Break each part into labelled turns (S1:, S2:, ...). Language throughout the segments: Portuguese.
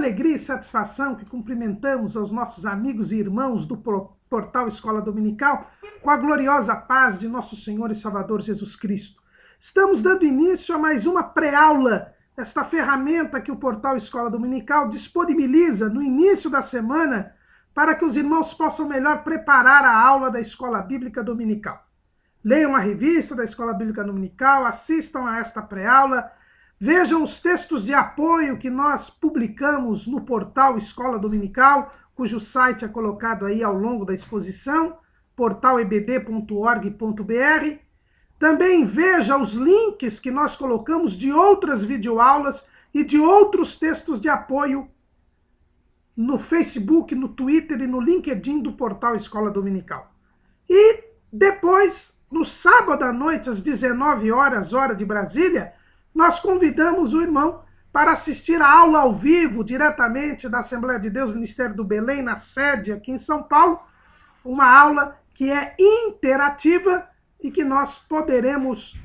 S1: alegria e satisfação que cumprimentamos aos nossos amigos e irmãos do portal Escola Dominical com a gloriosa paz de nosso Senhor e Salvador Jesus Cristo. Estamos dando início a mais uma pré-aula, esta ferramenta que o portal Escola Dominical disponibiliza no início da semana para que os irmãos possam melhor preparar a aula da Escola Bíblica Dominical. Leiam a revista da Escola Bíblica Dominical, assistam a esta pré-aula, vejam os textos de apoio que nós publicamos no portal Escola Dominical, cujo site é colocado aí ao longo da exposição, portalebd.org.br. Também veja os links que nós colocamos de outras videoaulas e de outros textos de apoio no Facebook, no Twitter e no LinkedIn do portal Escola Dominical. E depois, no sábado à noite, às 19 horas, hora de Brasília, nós convidamos o irmão para assistir a aula ao vivo, diretamente da Assembleia de Deus, Ministério do Belém, na sede aqui em São Paulo, uma aula que é interativa e que nós poderemos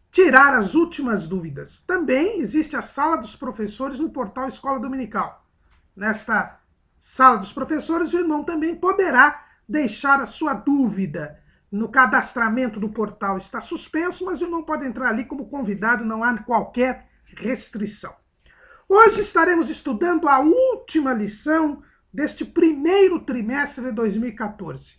S1: tirar as últimas dúvidas. Também existe a Sala dos Professores no portal Escola Dominical. Nesta Sala dos Professores, o irmão também poderá deixar a sua dúvida. No cadastramento do portal está suspenso, mas o irmão pode entrar ali como convidado, não há qualquer restrição. Hoje estaremos estudando a última lição deste primeiro trimestre de 2014.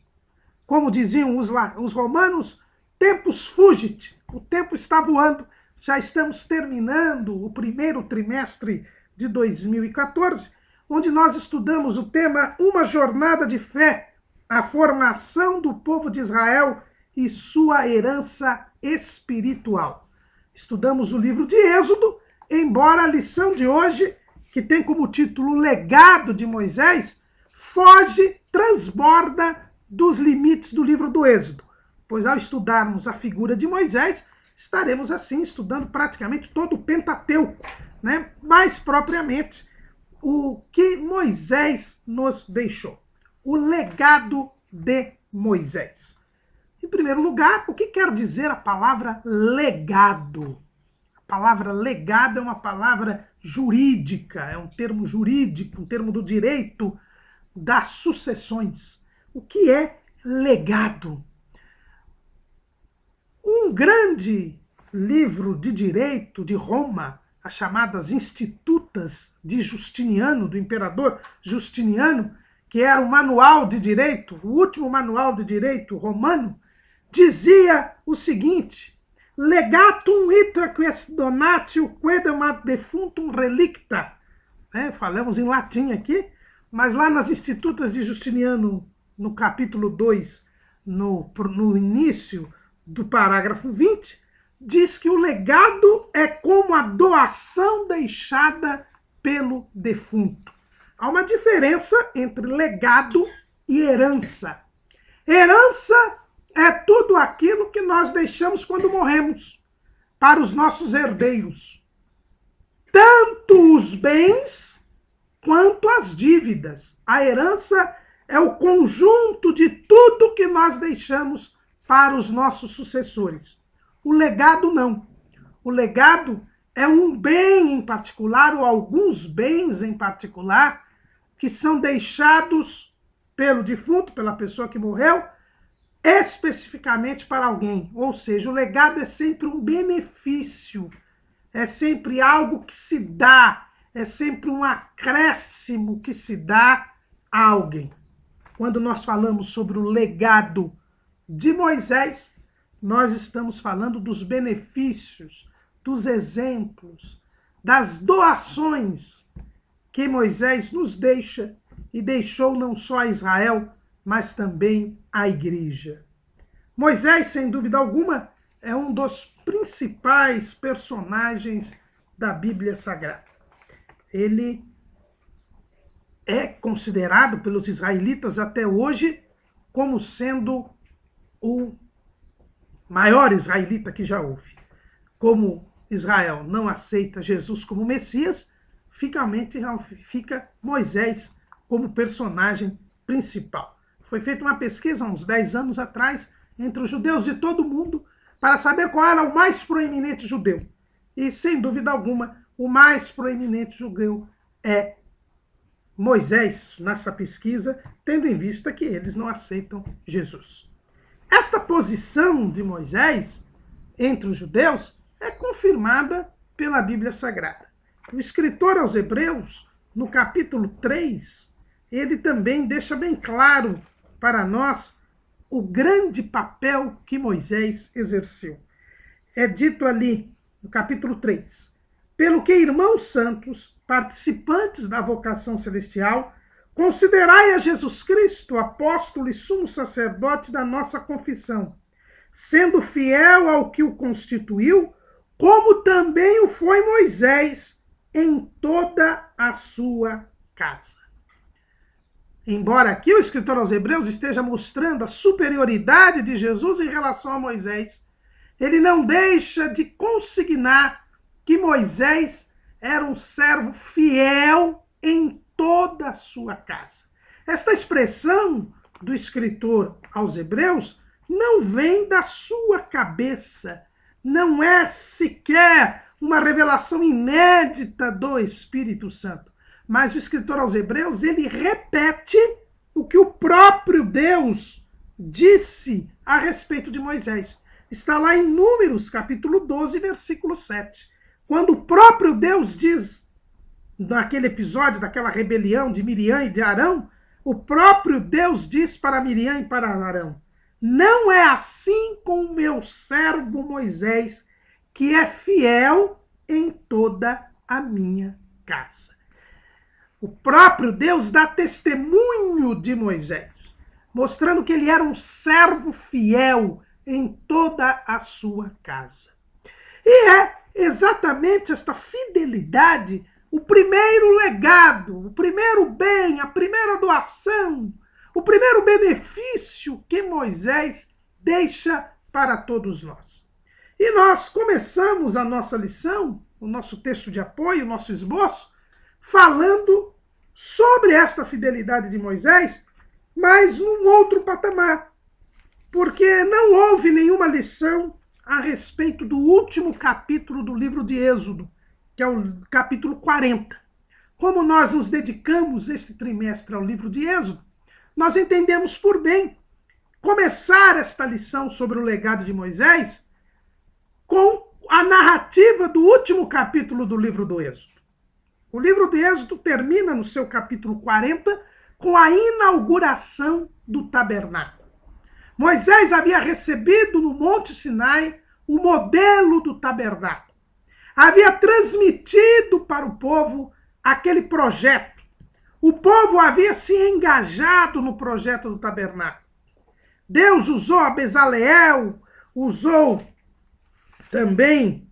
S1: Como diziam os romanos, tempus fugit, o tempo está voando, já estamos terminando o primeiro trimestre de 2014, onde nós estudamos o tema Uma Jornada de Fé, a formação do povo de Israel e sua herança espiritual. Estudamos o livro de Êxodo, embora a lição de hoje, que tem como título Legado de Moisés, foge, transborda dos limites do livro do Êxodo, pois ao estudarmos a figura de Moisés, estaremos assim estudando praticamente todo o Pentateuco, né? Mais propriamente o que Moisés nos deixou. O legado de Moisés. Em primeiro lugar, o que quer dizer a palavra legado? A palavra legado é uma palavra jurídica, é um termo jurídico, um termo do direito das sucessões. O que é legado? Um grande livro de direito de Roma, as chamadas Institutas de Justiniano, do imperador Justiniano, que era o manual de direito, o último manual de direito romano, dizia o seguinte: legatum iter quis donatio quedam ad defunctum relicta. Falamos em latim aqui, mas lá nas Institutas de Justiniano, no capítulo 2, no início do parágrafo 20, diz que o legado é como a doação deixada pelo defunto. Há uma diferença entre legado e herança. Herança é tudo aquilo que nós deixamos quando morremos para os nossos herdeiros. Tanto os bens quanto as dívidas. A herança é o conjunto de tudo que nós deixamos para os nossos sucessores. O legado não. O legado é um bem em particular, ou alguns bens em particular, que são deixados pelo defunto, pela pessoa que morreu, especificamente para alguém. Ou seja, o legado é sempre um benefício, é sempre algo que se dá, é sempre um acréscimo que se dá a alguém. Quando nós falamos sobre o legado de Moisés, nós estamos falando dos benefícios, dos exemplos, das doações que Moisés nos deixa e deixou não só a Israel, mas também a igreja. Moisés, sem dúvida alguma, é um dos principais personagens da Bíblia Sagrada. Ele é considerado pelos israelitas até hoje como sendo o maior israelita que já houve. Como Israel não aceita Jesus como Messias, fica Moisés como personagem principal. Foi feita uma pesquisa há uns 10 anos atrás entre os judeus de todo o mundo para saber qual era o mais proeminente judeu. E, sem dúvida alguma, o mais proeminente judeu é Moisés nessa pesquisa, tendo em vista que eles não aceitam Jesus. Esta posição de Moisés entre os judeus é confirmada pela Bíblia Sagrada. O escritor aos Hebreus, no capítulo 3, ele também deixa bem claro para nós o grande papel que Moisés exerceu. É dito ali, no capítulo 3, pelo que, irmãos santos, participantes da vocação celestial, considerai a Jesus Cristo, apóstolo e sumo sacerdote da nossa confissão, sendo fiel ao que o constituiu, como também o foi Moisés em toda a sua casa. Embora aqui o escritor aos Hebreus esteja mostrando a superioridade de Jesus em relação a Moisés, ele não deixa de consignar que Moisés era um servo fiel em toda a sua casa. Esta expressão do escritor aos Hebreus não vem da sua cabeça, não é sequer uma revelação inédita do Espírito Santo. Mas o escritor aos Hebreus, ele repete o que o próprio Deus disse a respeito de Moisés. Está lá em Números, capítulo 12, versículo 7. Quando o próprio Deus diz, naquele episódio, daquela rebelião de Miriam e de Arão, o próprio Deus diz para Miriam e para Arão: não é assim com o meu servo Moisés, que é fiel em toda a minha casa. O próprio Deus dá testemunho de Moisés, mostrando que ele era um servo fiel em toda a sua casa. E é exatamente esta fidelidade o primeiro legado, o primeiro bem, a primeira doação, o primeiro benefício que Moisés deixa para todos nós. E nós começamos a nossa lição, o nosso texto de apoio, o nosso esboço, falando sobre esta fidelidade de Moisés, mas num outro patamar, porque não houve nenhuma lição a respeito do último capítulo do livro de Êxodo, que é o capítulo 40. Como nós nos dedicamos este trimestre ao livro de Êxodo, nós entendemos por bem começar esta lição sobre o legado de Moisés com a narrativa do último capítulo do livro do Êxodo. O livro de Êxodo termina no seu capítulo 40 com a inauguração do tabernáculo. Moisés havia recebido no Monte Sinai o modelo do tabernáculo. Havia transmitido para o povo aquele projeto. O povo havia se engajado no projeto do tabernáculo. Deus usou a Bezaleel, usou também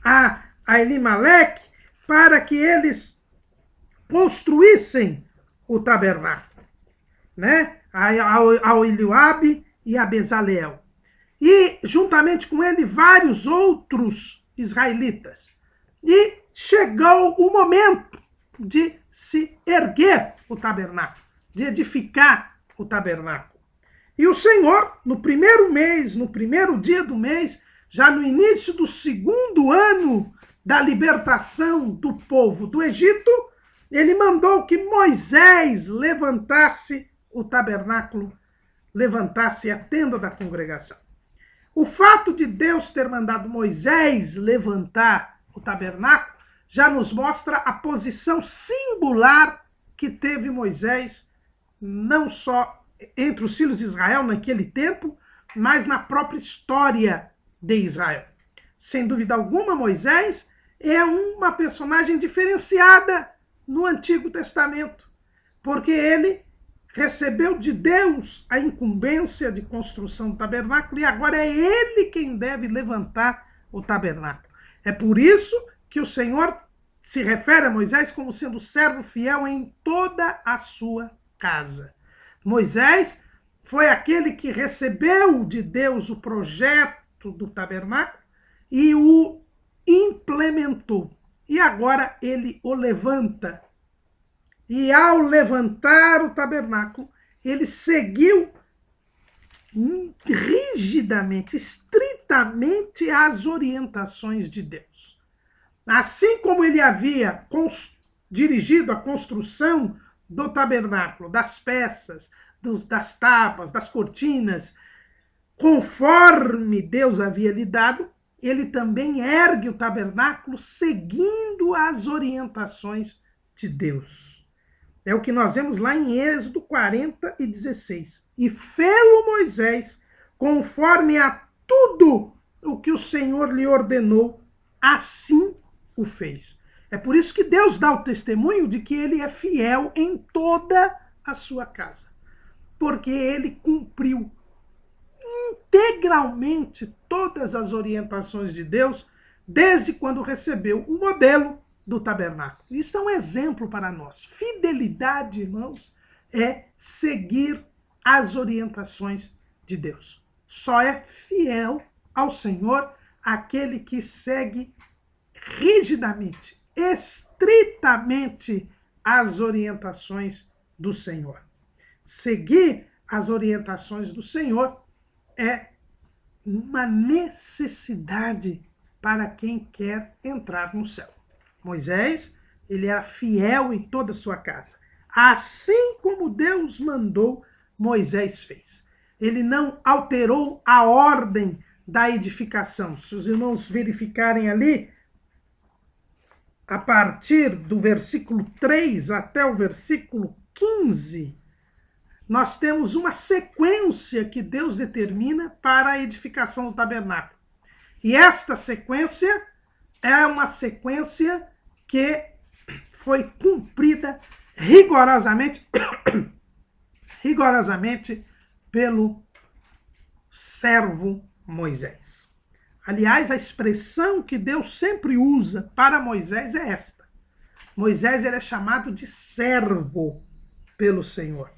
S1: a Elimeleque para que eles construíssem o tabernáculo, né? A Eliabe e a Bezaleel. E, juntamente com ele, vários outros israelitas. E chegou o momento de se erguer o tabernáculo, de edificar o tabernáculo. E o Senhor, no primeiro mês, no primeiro dia do mês, já no início do segundo ano da libertação do povo do Egito, ele mandou que Moisés levantasse o tabernáculo, levantasse a tenda da congregação. O fato de Deus ter mandado Moisés levantar o tabernáculo já nos mostra a posição singular que teve Moisés, não só entre os filhos de Israel naquele tempo, mas na própria história de Israel. Sem dúvida alguma, Moisés é uma personagem diferenciada no Antigo Testamento, porque ele recebeu de Deus a incumbência de construção do tabernáculo e agora é ele quem deve levantar o tabernáculo. É por isso que o Senhor se refere a Moisés como sendo servo fiel em toda a sua casa. Moisés foi aquele que recebeu de Deus o projeto do tabernáculo e o implementou. E agora ele o levanta. E ao levantar o tabernáculo, ele seguiu rigidamente, estritamente as orientações de Deus. Assim como ele havia dirigido à construção do tabernáculo, das peças, das tábuas, das cortinas, conforme Deus havia lhe dado, ele também ergue o tabernáculo seguindo as orientações de Deus. É o que nós vemos lá em Êxodo 40 e 16. E fê-lo Moisés, conforme a tudo o que o Senhor lhe ordenou, assim o fez. É por isso que Deus dá o testemunho de que ele é fiel em toda a sua casa. Porque ele cumpriu integralmente todas as orientações de Deus, desde quando recebeu o modelo do tabernáculo. Isso é um exemplo para nós. Fidelidade, irmãos, é seguir as orientações de Deus. Só é fiel ao Senhor aquele que segue rigidamente, estritamente as orientações do Senhor. Seguir as orientações do Senhor é uma necessidade para quem quer entrar no céu. Moisés, ele era fiel em toda a sua casa. Assim como Deus mandou, Moisés fez. Ele não alterou a ordem da edificação. Se os irmãos verificarem ali, a partir do versículo 3 até o versículo 15, nós temos uma sequência que Deus determina para a edificação do tabernáculo. E esta sequência é uma sequência que foi cumprida rigorosamente pelo servo Moisés. Aliás, a expressão que Deus sempre usa para Moisés é esta. Moisés ele é chamado de servo pelo Senhor.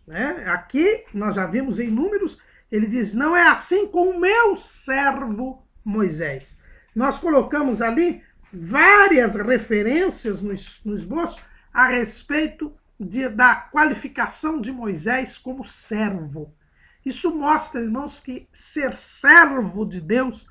S1: Né? Aqui nós já vimos em Números, ele diz, não é assim com o meu servo Moisés. Nós colocamos ali várias referências no esboço a respeito da qualificação de Moisés como servo. Isso mostra, irmãos, que ser servo de Deus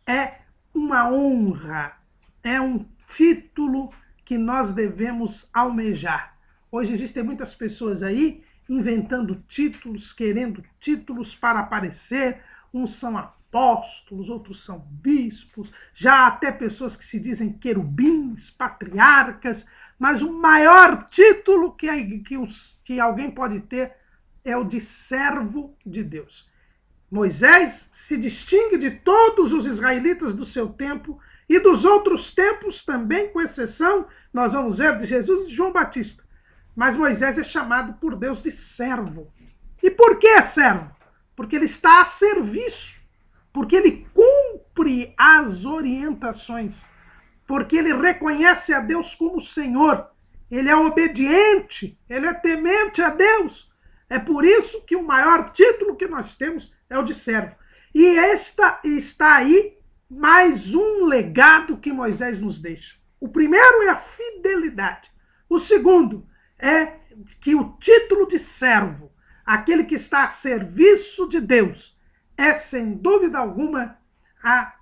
S1: é uma honra, é um título que nós devemos almejar. Hoje existem muitas pessoas aí inventando títulos, querendo títulos para aparecer. Uns são apóstolos, outros são bispos, já até pessoas que se dizem querubins, patriarcas, mas o maior título que alguém pode ter é o de servo de Deus. Moisés se distingue de todos os israelitas do seu tempo e dos outros tempos também, com exceção, nós vamos ver, de Jesus e de João Batista. Mas Moisés é chamado por Deus de servo. E por que é servo? Porque ele está a serviço. Porque ele cumpre as orientações. Porque ele reconhece a Deus como Senhor. Ele é obediente. Ele é temente a Deus. É por isso que o maior título que nós temos é o de servo. E está aí mais um legado que Moisés nos deixa. O primeiro é a fidelidade. O segundo é que o título de servo, aquele que está a serviço de Deus, é, sem dúvida alguma, a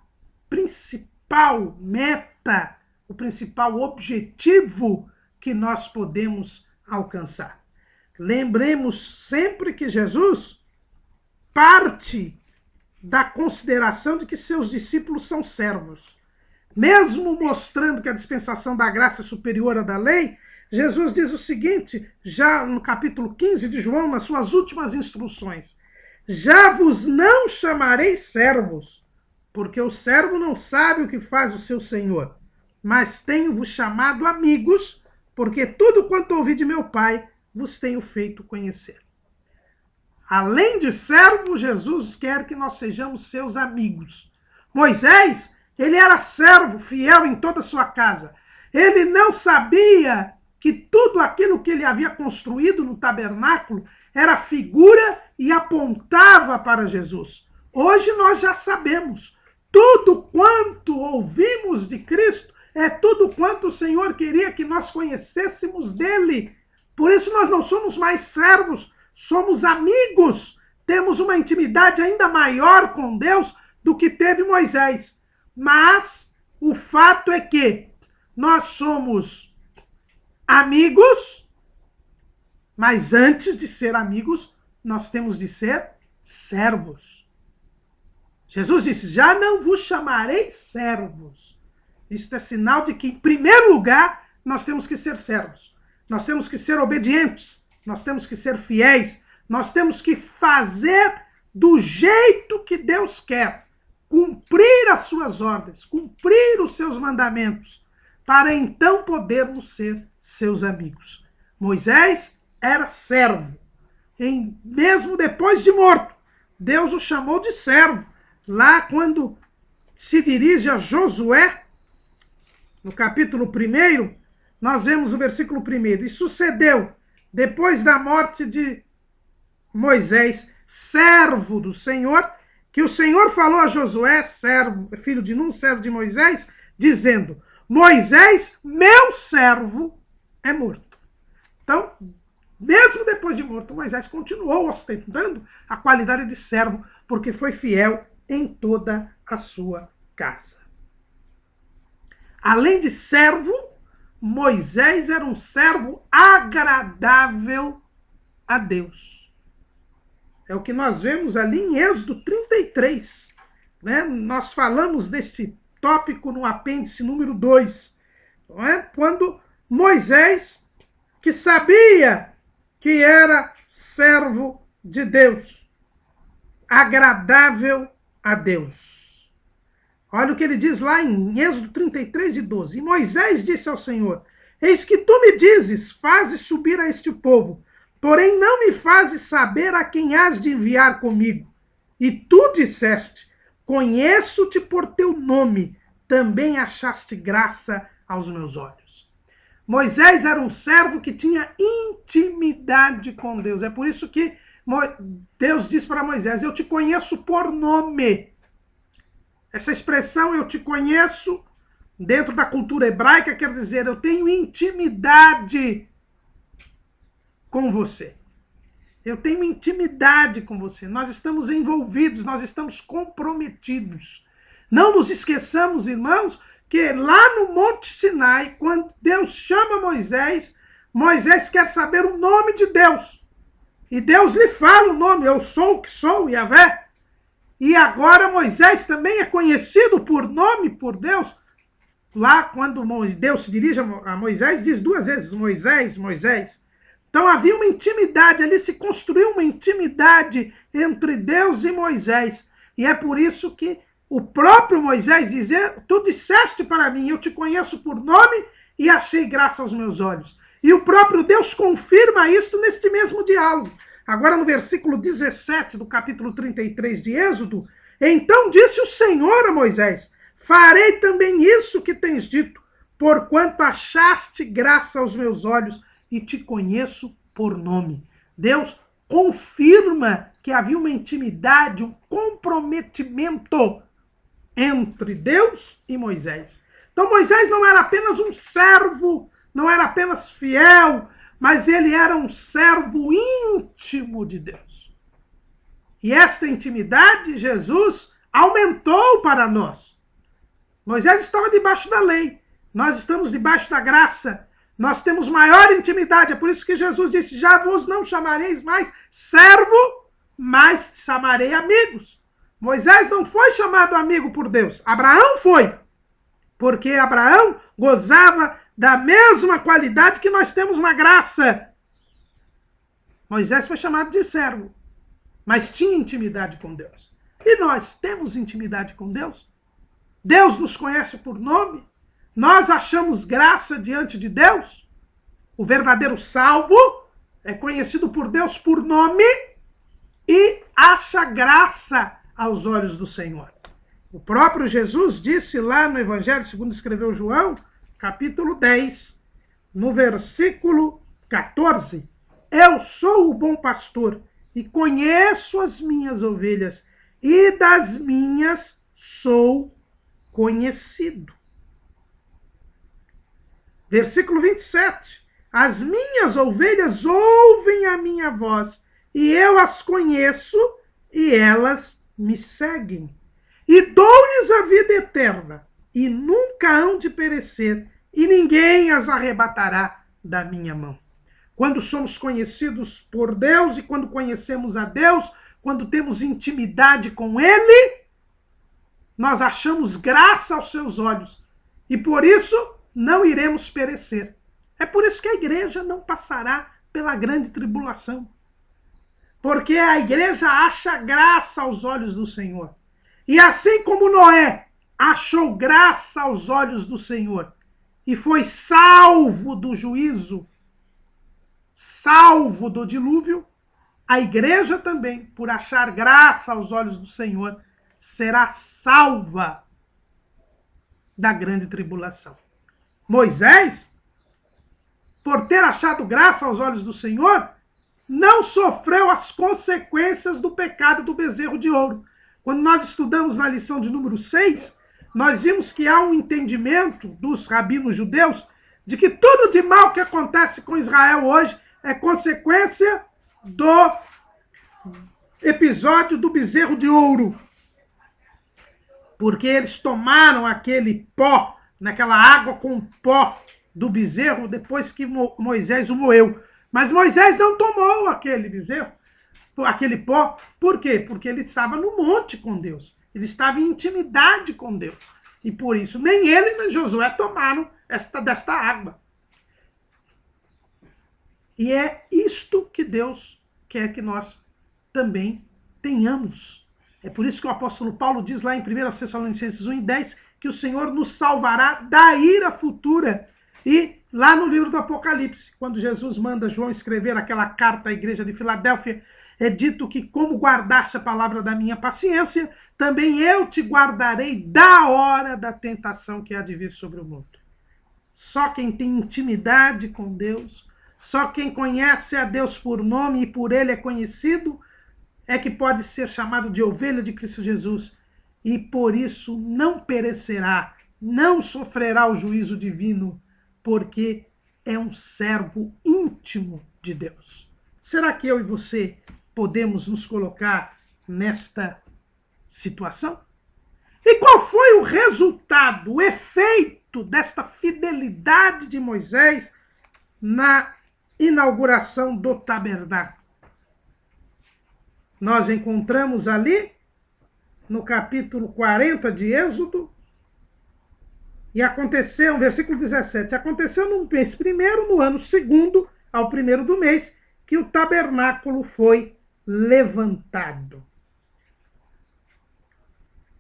S1: principal meta, o principal objetivo que nós podemos alcançar. Lembremos sempre que Jesus parte da consideração de que seus discípulos são servos. Mesmo mostrando que a dispensação da graça é superior à da lei, Jesus diz o seguinte, já no capítulo 15 de João, nas suas últimas instruções: já vos não chamarei servos, porque o servo não sabe o que faz o seu senhor, mas tenho-vos chamado amigos, porque tudo quanto ouvi de meu Pai vos tenho feito conhecer. Além de servo, Jesus quer que nós sejamos seus amigos. Moisés, ele era servo, fiel em toda a sua casa. Ele não sabia que tudo aquilo que ele havia construído no tabernáculo era figura e apontava para Jesus. Hoje nós já sabemos. Tudo quanto ouvimos de Cristo é tudo quanto o Senhor queria que nós conhecêssemos dele. Por isso nós não somos mais servos, somos amigos. Temos uma intimidade ainda maior com Deus do que teve Moisés. Mas o fato é que nós somos amigos, mas antes de ser amigos, nós temos de ser servos. Jesus disse, já não vos chamarei servos. Isso é sinal de que, em primeiro lugar, nós temos que ser servos. Nós temos que ser obedientes. Nós temos que ser fiéis. Nós temos que fazer do jeito que Deus quer. Cumprir as suas ordens, cumprir os seus mandamentos, para então podermos ser seus amigos. Moisés era servo. Mesmo depois de morto, Deus o chamou de servo. Lá quando se dirige a Josué, no capítulo 1, nós vemos o versículo 1. E sucedeu, depois da morte de Moisés, servo do Senhor, que o Senhor falou a Josué, servo, filho de Nun, servo de Moisés, dizendo, Moisés, meu servo, é morto. Então, mesmo depois de morto, Moisés continuou ostentando a qualidade de servo, porque foi fiel em toda a sua casa. Além de servo, Moisés era um servo agradável a Deus. É o que nós vemos ali em Êxodo 33. Né? Nós falamos deste tópico no apêndice número 2. Não é? Quando Moisés, que sabia que era servo de Deus, agradável a Deus. Olha o que ele diz lá em Êxodo 33 e 12. E Moisés disse ao Senhor, eis que tu me dizes, fazes subir a este povo, porém não me fazes saber a quem has de enviar comigo. E tu disseste, conheço-te por teu nome, também achaste graça aos meus olhos. Moisés era um servo que tinha intimidade com Deus. É por isso que Deus diz para Moisés, eu te conheço por nome. Essa expressão, eu te conheço, dentro da cultura hebraica, quer dizer, eu tenho intimidade com você. Eu tenho intimidade com você. Nós estamos envolvidos, nós estamos comprometidos. Não nos esqueçamos, irmãos, que lá no Monte Sinai, quando Deus chama Moisés, Moisés quer saber o nome de Deus. E Deus lhe fala o nome, eu sou o que sou, Yahvé. E agora Moisés também é conhecido por nome por Deus. Lá quando Deus se dirige a Moisés, diz 2 vezes, Moisés, Moisés. Então havia uma intimidade, ali se construiu uma intimidade entre Deus e Moisés. E é por isso que o próprio Moisés dizia, tu disseste para mim, eu te conheço por nome e achei graça aos meus olhos. E o próprio Deus confirma isto neste mesmo diálogo. Agora no versículo 17 do capítulo 33 de Êxodo, então disse o Senhor a Moisés, farei também isso que tens dito, porquanto achaste graça aos meus olhos e te conheço por nome. Deus confirma que havia uma intimidade, um comprometimento entre Deus e Moisés. Então Moisés não era apenas um servo, não era apenas fiel, mas ele era um servo íntimo de Deus. E esta intimidade, Jesus aumentou para nós. Moisés estava debaixo da lei, nós estamos debaixo da graça, nós temos maior intimidade, é por isso que Jesus disse, já vos não chamareis mais servo, mas chamarei amigos. Moisés não foi chamado amigo por Deus, Abraão foi, porque Abraão gozava da mesma qualidade que nós temos na graça. Moisés foi chamado de servo, mas tinha intimidade com Deus. E nós temos intimidade com Deus? Deus nos conhece por nome? Nós achamos graça diante de Deus? O verdadeiro salvo é conhecido por Deus por nome e acha graça aos olhos do Senhor. O próprio Jesus disse lá no Evangelho, segundo escreveu João, capítulo 10, no versículo 14, eu sou o bom pastor e conheço as minhas ovelhas e das minhas sou conhecido. Versículo 27, as minhas ovelhas ouvem a minha voz e eu as conheço e elas me seguem. E dou-lhes a vida eterna, e nunca hão de perecer, e ninguém as arrebatará da minha mão. Quando somos conhecidos por Deus e quando conhecemos a Deus, quando temos intimidade com Ele, nós achamos graça aos seus olhos. E por isso não iremos perecer. É por isso que a igreja não passará pela grande tribulação. Porque a igreja acha graça aos olhos do Senhor. E assim como Noé achou graça aos olhos do Senhor e foi salvo do juízo, salvo do dilúvio, a igreja também, por achar graça aos olhos do Senhor, será salva da grande tribulação. Moisés, por ter achado graça aos olhos do Senhor, não sofreu as consequências do pecado do bezerro de ouro. Quando nós estudamos na lição de número 6, nós vimos que há um entendimento dos rabinos judeus de que tudo de mal que acontece com Israel hoje é consequência do episódio do bezerro de ouro. Porque eles tomaram aquele pó, naquela água com pó do bezerro, depois que Moisés o moeu. Mas Moisés não tomou aquele bezerro, aquele pó. Por quê? Porque ele estava no monte com Deus. Ele estava em intimidade com Deus. E por isso, nem ele nem Josué tomaram desta água. E é isto que Deus quer que nós também tenhamos. É por isso que o apóstolo Paulo diz lá em 1 Tessalonicenses 1:10 que o Senhor nos salvará da ira futura. E lá no livro do Apocalipse, quando Jesus manda João escrever aquela carta à igreja de Filadélfia, é dito que como guardaste a palavra da minha paciência, também eu te guardarei da hora da tentação que há de vir sobre o mundo. Só quem tem intimidade com Deus, só quem conhece a Deus por nome e por ele é conhecido, é que pode ser chamado de ovelha de Cristo Jesus. E por isso não perecerá, não sofrerá o juízo divino, porque é um servo íntimo de Deus. Será que eu e você podemos nos colocar nesta situação? E qual foi o resultado, o efeito desta fidelidade de Moisés na inauguração do tabernáculo? Nós encontramos ali, no capítulo 40 de Êxodo, e aconteceu, versículo 17, aconteceu no mês primeiro, no ano segundo, ao primeiro do mês, que o tabernáculo foi levantado.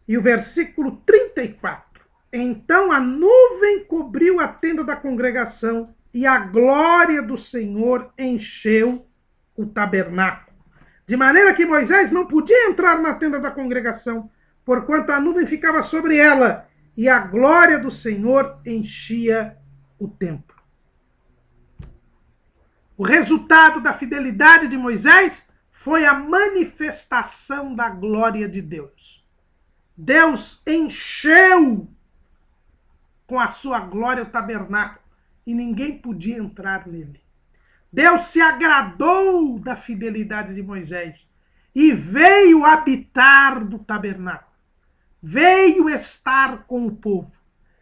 S1: E o versículo 34, então a nuvem cobriu a tenda da congregação e a glória do Senhor encheu o tabernáculo. De maneira que Moisés não podia entrar na tenda da congregação, porquanto a nuvem ficava sobre ela, e a glória do Senhor enchia o templo. O resultado da fidelidade de Moisés foi a manifestação da glória de Deus. Deus encheu com a sua glória o tabernáculo, e ninguém podia entrar nele. Deus se agradou da fidelidade de Moisés e veio habitar do tabernáculo. Veio estar com o povo.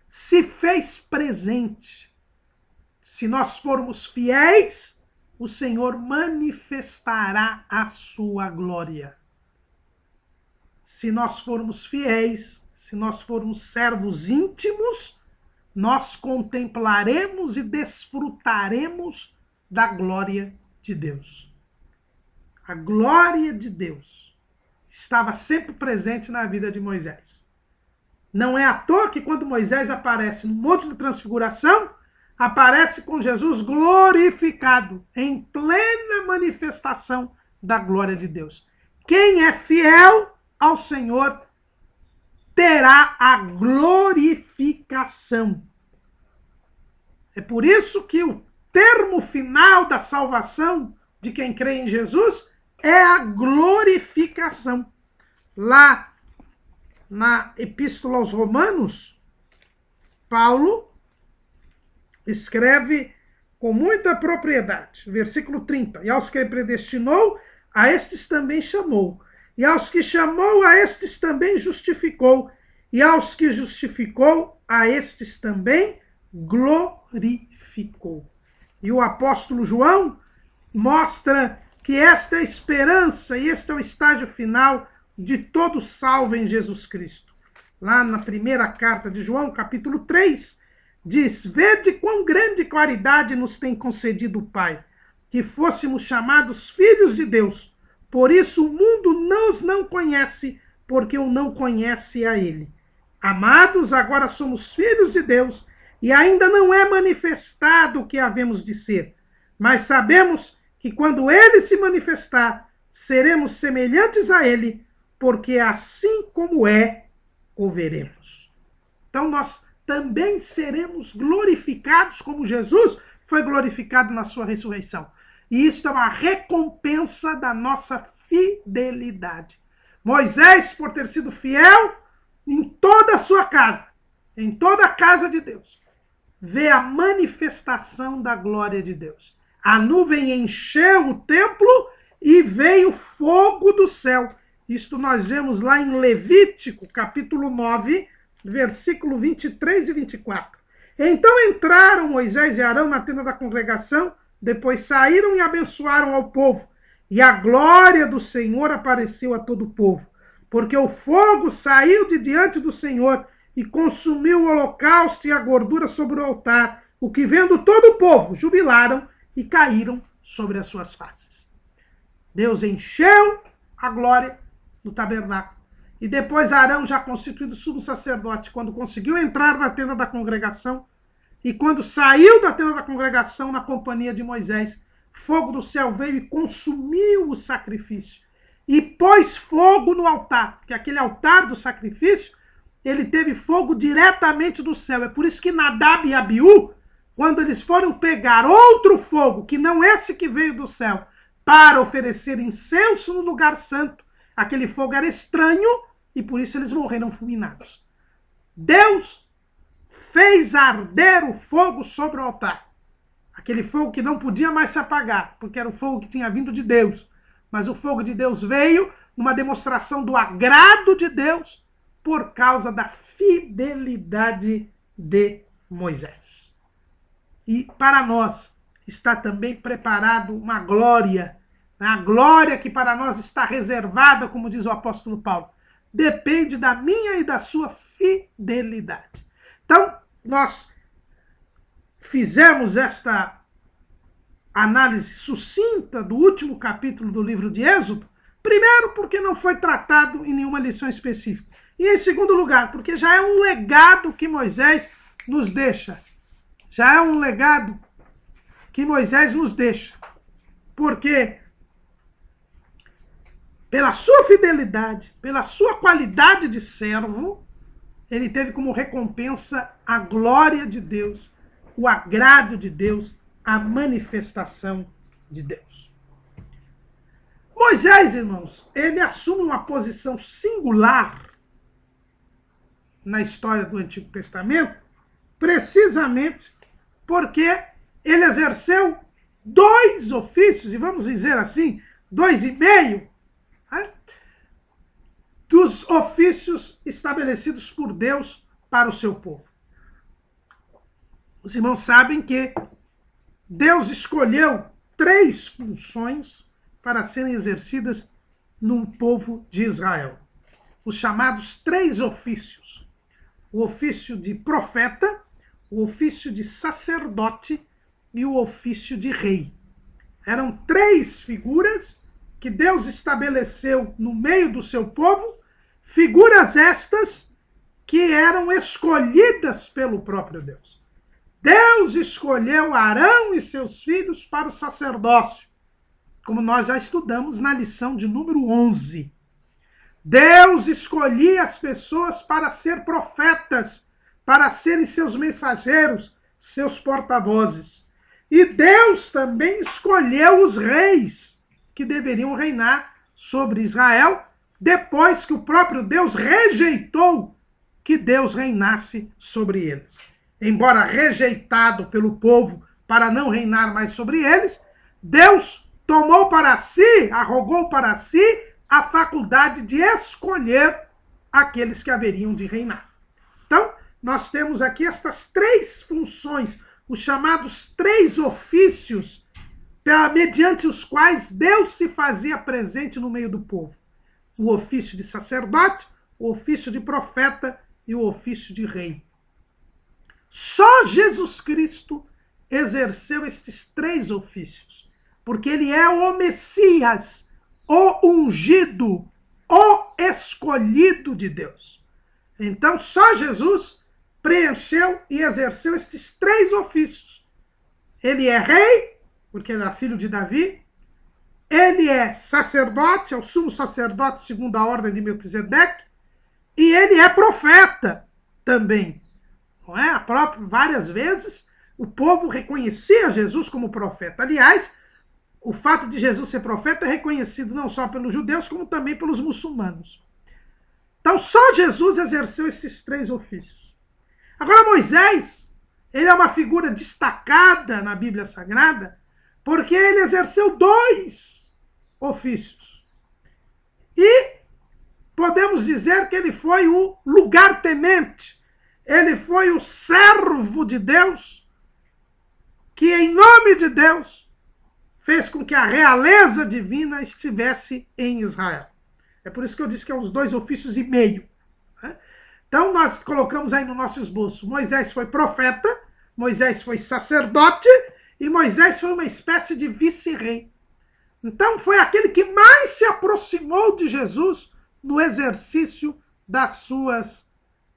S1: Se fez presente. Se nós formos fiéis, o Senhor manifestará a sua glória. Se nós formos fiéis, se nós formos servos íntimos, nós contemplaremos e desfrutaremos da glória de Deus. A glória de Deus estava sempre presente na vida de Moisés. Não é à toa que quando Moisés aparece no Monte da Transfiguração, aparece com Jesus glorificado, em plena manifestação da glória de Deus. Quem é fiel ao Senhor terá a glorificação. É por isso que o termo final da salvação de quem crê em Jesus é a glorificação. Lá na Epístola aos Romanos, Paulo escreve com muita propriedade, versículo 30, e aos que predestinou, a estes também chamou, e aos que chamou, a estes também justificou, e aos que justificou, a estes também glorificou. E o apóstolo João mostra que esta é a esperança e este é o estágio final de todo salvo em Jesus Cristo. Lá na primeira carta de João, capítulo 3, diz: vede quão grande caridade nos tem concedido o Pai, que fôssemos chamados filhos de Deus. Por isso o mundo nos não conhece, porque o não conhece a Ele. Amados, agora somos filhos de Deus, e ainda não é manifestado o que havemos de ser. Mas sabemos que quando Ele se manifestar, seremos semelhantes a Ele, porque assim como é, o veremos. Então nós também seremos glorificados como Jesus foi glorificado na sua ressurreição. E isso é uma recompensa da nossa fidelidade. Moisés, por ter sido fiel em toda a sua casa, em toda a casa de Deus, vê a manifestação da glória de Deus. A nuvem encheu o templo e veio fogo do céu. Isto nós vemos lá em Levítico, capítulo 9, versículo 23 e 24. Então entraram Moisés e Arão na tenda da congregação, depois saíram e abençoaram ao povo. E a glória do Senhor apareceu a todo o povo, porque o fogo saiu de diante do Senhor e consumiu o holocausto e a gordura sobre o altar, o que vendo todo o povo jubilaram e caíram sobre as suas faces. Deus encheu a glória do tabernáculo. E depois Arão, já constituído sumo sacerdote, quando conseguiu entrar na tenda da congregação, e quando saiu da tenda da congregação na companhia de Moisés, fogo do céu veio e consumiu o sacrifício. E pôs fogo no altar, porque aquele altar do sacrifício, ele teve fogo diretamente do céu. É por isso que Nadab e Abiú, quando eles foram pegar outro fogo, que não esse que veio do céu, para oferecer incenso no lugar santo, aquele fogo era estranho e por isso eles morreram fulminados. Deus fez arder o fogo sobre o altar. Aquele fogo que não podia mais se apagar, porque era o fogo que tinha vindo de Deus. Mas o fogo de Deus veio numa demonstração do agrado de Deus por causa da fidelidade de Moisés. E para nós está também preparado uma glória, a glória que para nós está reservada, como diz o apóstolo Paulo, depende da minha e da sua fidelidade. Então, nós fizemos esta análise sucinta do último capítulo do livro de Êxodo, primeiro porque não foi tratado em nenhuma lição específica, e em segundo lugar, porque já é um legado que Moisés nos deixa. Já é um legado que Moisés nos deixa. Porque pela sua fidelidade, pela sua qualidade de servo, ele teve como recompensa a glória de Deus, o agrado de Deus, a manifestação de Deus. Moisés, irmãos, ele assume uma posição singular na história do Antigo Testamento, precisamente porque ele exerceu dois ofícios, e vamos dizer assim, 2,5, né, dos ofícios estabelecidos por Deus para o seu povo. Os irmãos sabem que Deus escolheu 3 funções para serem exercidas num povo de Israel. Os chamados 3 ofícios. O ofício de profeta, o ofício de sacerdote e o ofício de rei. Eram 3 figuras que Deus estabeleceu no meio do seu povo, figuras estas que eram escolhidas pelo próprio Deus. Deus escolheu Arão e seus filhos para o sacerdócio, como nós já estudamos na lição de número 11. Deus escolhia as pessoas para ser profetas, para serem seus mensageiros, seus porta-vozes. E Deus também escolheu os reis que deveriam reinar sobre Israel, depois que o próprio Deus rejeitou que Deus reinasse sobre eles. Embora rejeitado pelo povo para não reinar mais sobre eles, Deus tomou para si, arrogou para si a faculdade de escolher aqueles que haveriam de reinar. Então, nós temos aqui estas 3 funções os chamados 3 ofícios mediante os quais Deus se fazia presente no meio do povo. O ofício de sacerdote, o ofício de profeta e o ofício de rei. Só Jesus Cristo exerceu estes 3 ofícios, porque ele é o Messias, o ungido, o escolhido de Deus. Então só Jesus preencheu e exerceu estes 3 ofícios. Ele é rei, porque ele era filho de Davi. Ele é sacerdote, é o sumo sacerdote segundo a ordem de Melquisedeque. E ele é profeta também. Não é? Várias vezes o povo reconhecia Jesus como profeta. Aliás, o fato de Jesus ser profeta é reconhecido não só pelos judeus, como também pelos muçulmanos. Então só Jesus exerceu esses 3 ofícios. Agora Moisés, ele é uma figura destacada na Bíblia Sagrada, porque ele exerceu 2 ofícios. E podemos dizer que ele foi o lugar-tenente, ele foi o servo de Deus, que em nome de Deus fez com que a realeza divina estivesse em Israel. É por isso que eu disse que é os 2 ofícios e meio. Né? Então nós colocamos aí no nosso esboço, Moisés foi profeta, Moisés foi sacerdote e Moisés foi uma espécie de vice-rei. Então foi aquele que mais se aproximou de Jesus no exercício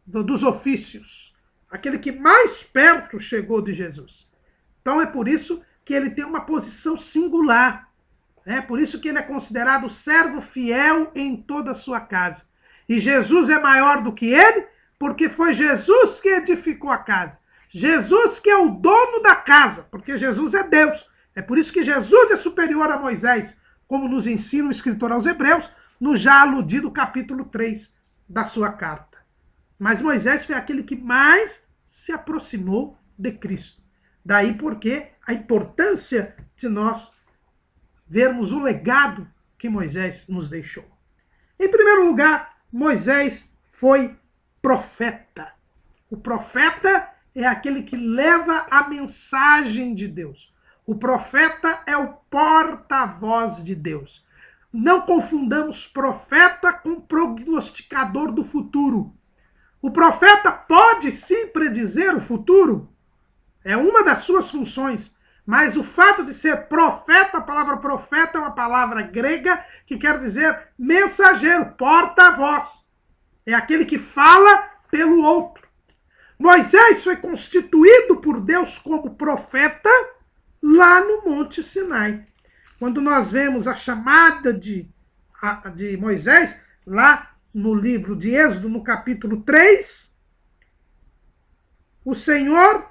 S1: dos ofícios. Aquele que mais perto chegou de Jesus. Então é por isso que ele tem uma posição singular. É por isso que ele é considerado servo fiel em toda a sua casa. E Jesus é maior do que ele, porque foi Jesus que edificou a casa. Jesus que é o dono da casa, porque Jesus é Deus. É por isso que Jesus é superior a Moisés, como nos ensina o escritor aos Hebreus, no já aludido capítulo 3 da sua carta. Mas Moisés foi aquele que mais se aproximou de Cristo. Daí porque a importância de nós vermos o legado que Moisés nos deixou. Em primeiro lugar, Moisés foi profeta. O profeta é aquele que leva a mensagem de Deus. O profeta é o porta-voz de Deus. Não confundamos profeta com prognosticador do futuro. O profeta pode sim predizer o futuro. É uma das suas funções. Mas o fato de ser profeta, a palavra profeta é uma palavra grega que quer dizer mensageiro, porta-voz. É aquele que fala pelo outro. Moisés foi constituído por Deus como profeta lá no Monte Sinai. Quando nós vemos a chamada de Moisés, lá no livro de Êxodo, no capítulo 3, o Senhor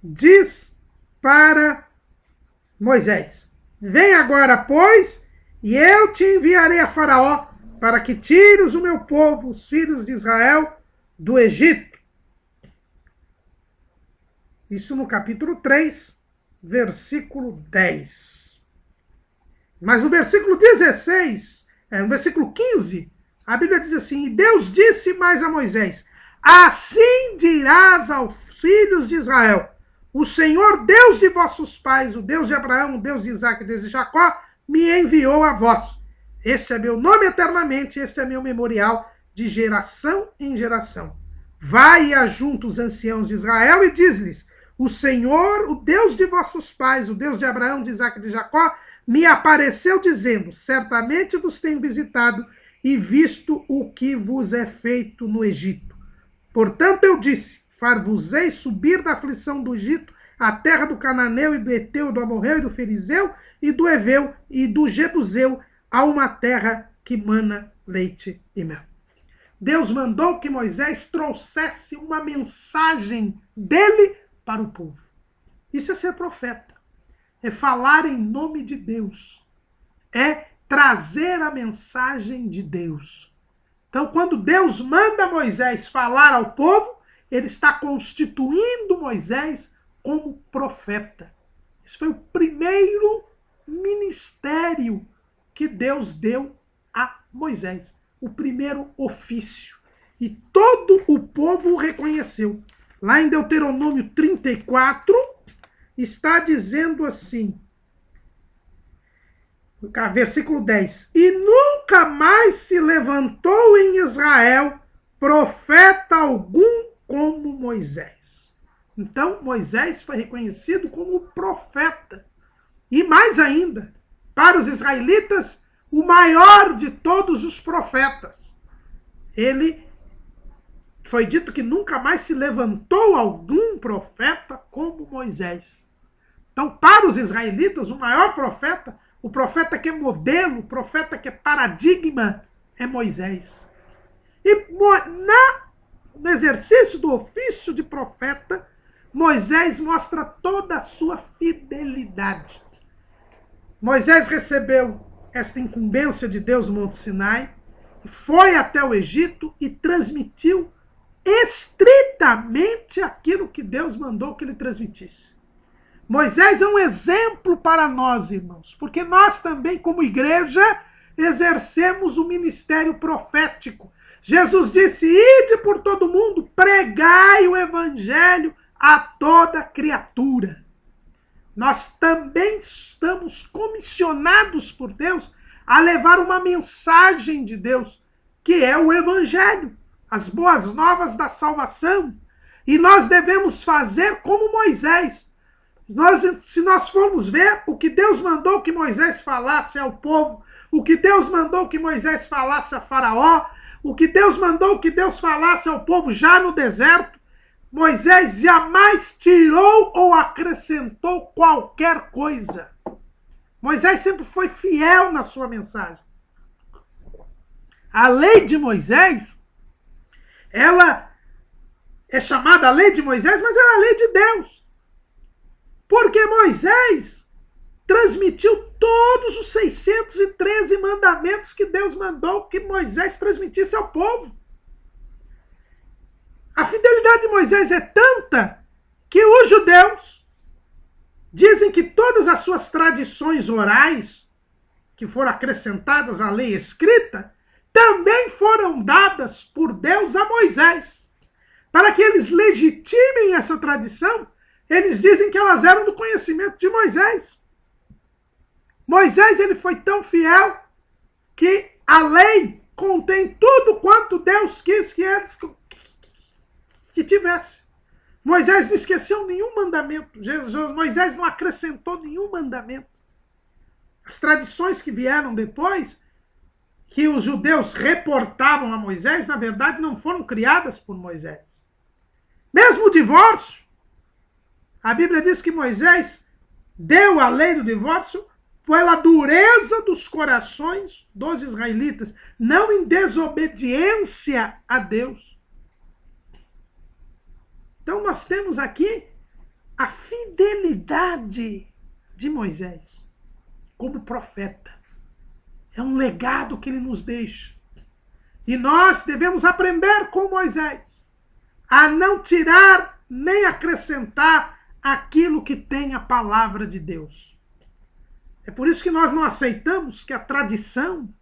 S1: diz para Moisés: vem agora, pois, e eu te enviarei a Faraó, para que tires o meu povo, os filhos de Israel, do Egito. Isso no capítulo 3, versículo 10. Mas no versículo 16, no versículo 15, a Bíblia diz assim: e Deus disse mais a Moisés: assim dirás aos filhos de Israel: o Senhor, Deus de vossos pais, o Deus de Abraão, o Deus de Isaque, o Deus de Jacó, me enviou a vós. Este é meu nome eternamente, este é meu memorial de geração em geração. Vai e ajunta os anciãos de Israel e diz-lhes: o Senhor, o Deus de vossos pais, o Deus de Abraão, de Isaque e de Jacó, me apareceu dizendo: certamente vos tenho visitado e visto o que vos é feito no Egito. Portanto eu disse: far-vos-ei subir da aflição do Egito, a terra do Cananeu e do Eteu, do Amorreu e do Ferizeu e do Eveu e do Jebuseu, a uma terra que mana leite e mel. Deus mandou que Moisés trouxesse uma mensagem dele para o povo. Isso é ser profeta. É falar em nome de Deus. É trazer a mensagem de Deus. Então, quando Deus manda Moisés falar ao povo, ele está constituindo Moisés como profeta. Esse foi o primeiro ministério que Deus deu a Moisés. O primeiro ofício. E todo o povo o reconheceu. Lá em Deuteronômio 34, está dizendo assim, versículo 10, e nunca mais se levantou em Israel profeta algum como Moisés. Então, Moisés foi reconhecido como profeta. E mais ainda, para os israelitas, o maior de todos os profetas. Ele foi dito que nunca mais se levantou algum profeta como Moisés. Então, para os israelitas, o maior profeta, o profeta que é modelo, o profeta que é paradigma, é Moisés. E no exercício do ofício de profeta, Moisés mostra toda a sua fidelidade. Moisés recebeu esta incumbência de Deus no Monte Sinai, foi até o Egito e transmitiu estritamente aquilo que Deus mandou que ele transmitisse. Moisés é um exemplo para nós, irmãos, porque nós também, como igreja, exercemos o ministério profético. Jesus disse, ide por todo mundo, pregai o evangelho a toda criatura. Nós também estamos comissionados por Deus a levar uma mensagem de Deus, que é o evangelho, as boas novas da salvação. E nós devemos fazer como Moisés. Se nós formos ver o que Deus mandou que Moisés falasse ao povo, o que Deus mandou que Moisés falasse a Faraó, o que Deus mandou que Deus falasse ao povo já no deserto, Moisés jamais tirou ou acrescentou qualquer coisa. Moisés sempre foi fiel na sua mensagem. A lei de Moisés, ela é chamada a lei de Moisés, mas ela é a lei de Deus. Porque Moisés transmitiu todos os 613 mandamentos que Deus mandou que Moisés transmitisse ao povo. A fidelidade de Moisés é tanta que os judeus dizem que todas as suas tradições orais, que foram acrescentadas à lei escrita, também foram dadas por Deus a Moisés. Para que eles legitimem essa tradição, eles dizem que elas eram do conhecimento de Moisés. Moisés ele foi tão fiel que a lei contém tudo quanto Deus quis que eles tivesse. Moisés não esqueceu nenhum mandamento. Moisés não acrescentou nenhum mandamento. As tradições que vieram depois, que os judeus reportavam a Moisés, na verdade não foram criadas por Moisés. Mesmo o divórcio, a Bíblia diz que Moisés deu a lei do divórcio pela dureza dos corações dos israelitas, não em desobediência a Deus. Então nós temos aqui a fidelidade de Moisés como profeta. É um legado que ele nos deixa. E nós devemos aprender com Moisés a não tirar nem acrescentar aquilo que tem a palavra de Deus. É por isso que nós não aceitamos que a tradição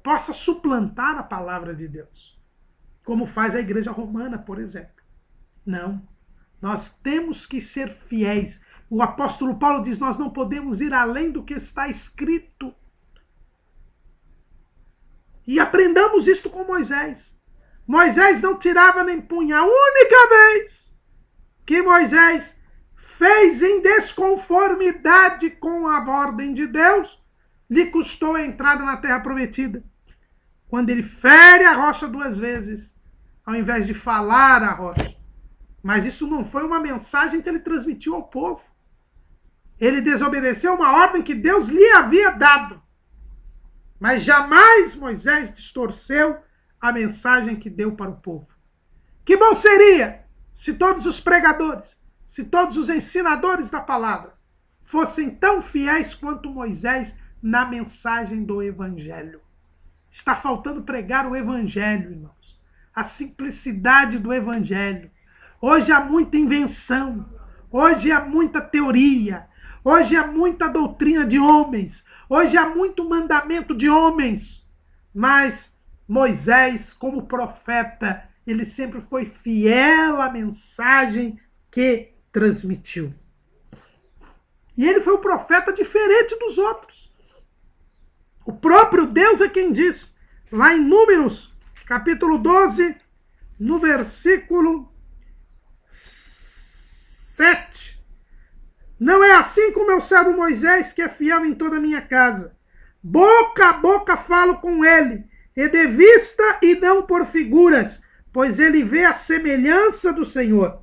S1: possa suplantar a palavra de Deus, como faz a igreja romana, por exemplo. Não. Nós temos que ser fiéis. O apóstolo Paulo diz, nós não podemos ir além do que está escrito. E aprendamos isto com Moisés. Moisés não tirava nem punha. A única vez que Moisés fez em desconformidade com a ordem de Deus, lhe custou a entrada na terra prometida. Quando ele fere a rocha 2 vezes, ao invés de falar a rocha. Mas isso não foi uma mensagem que ele transmitiu ao povo. Ele desobedeceu uma ordem que Deus lhe havia dado. Mas jamais Moisés distorceu a mensagem que deu para o povo. Que bom seria se todos os pregadores, se todos os ensinadores da palavra fossem tão fiéis quanto Moisés na mensagem do evangelho. Está faltando pregar o evangelho, irmãos. A simplicidade do evangelho. Hoje há muita invenção, hoje há muita teoria, hoje há muita doutrina de homens, hoje há muito mandamento de homens. Mas Moisés, como profeta, ele sempre foi fiel à mensagem que transmitiu. E ele foi um profeta diferente dos outros. O próprio Deus é quem diz, lá em Números, capítulo 12, no versículo 7. Não é assim com meu servo Moisés, que é fiel em toda a minha casa. Boca a boca falo com ele, e de vista e não por figuras, pois ele vê a semelhança do Senhor.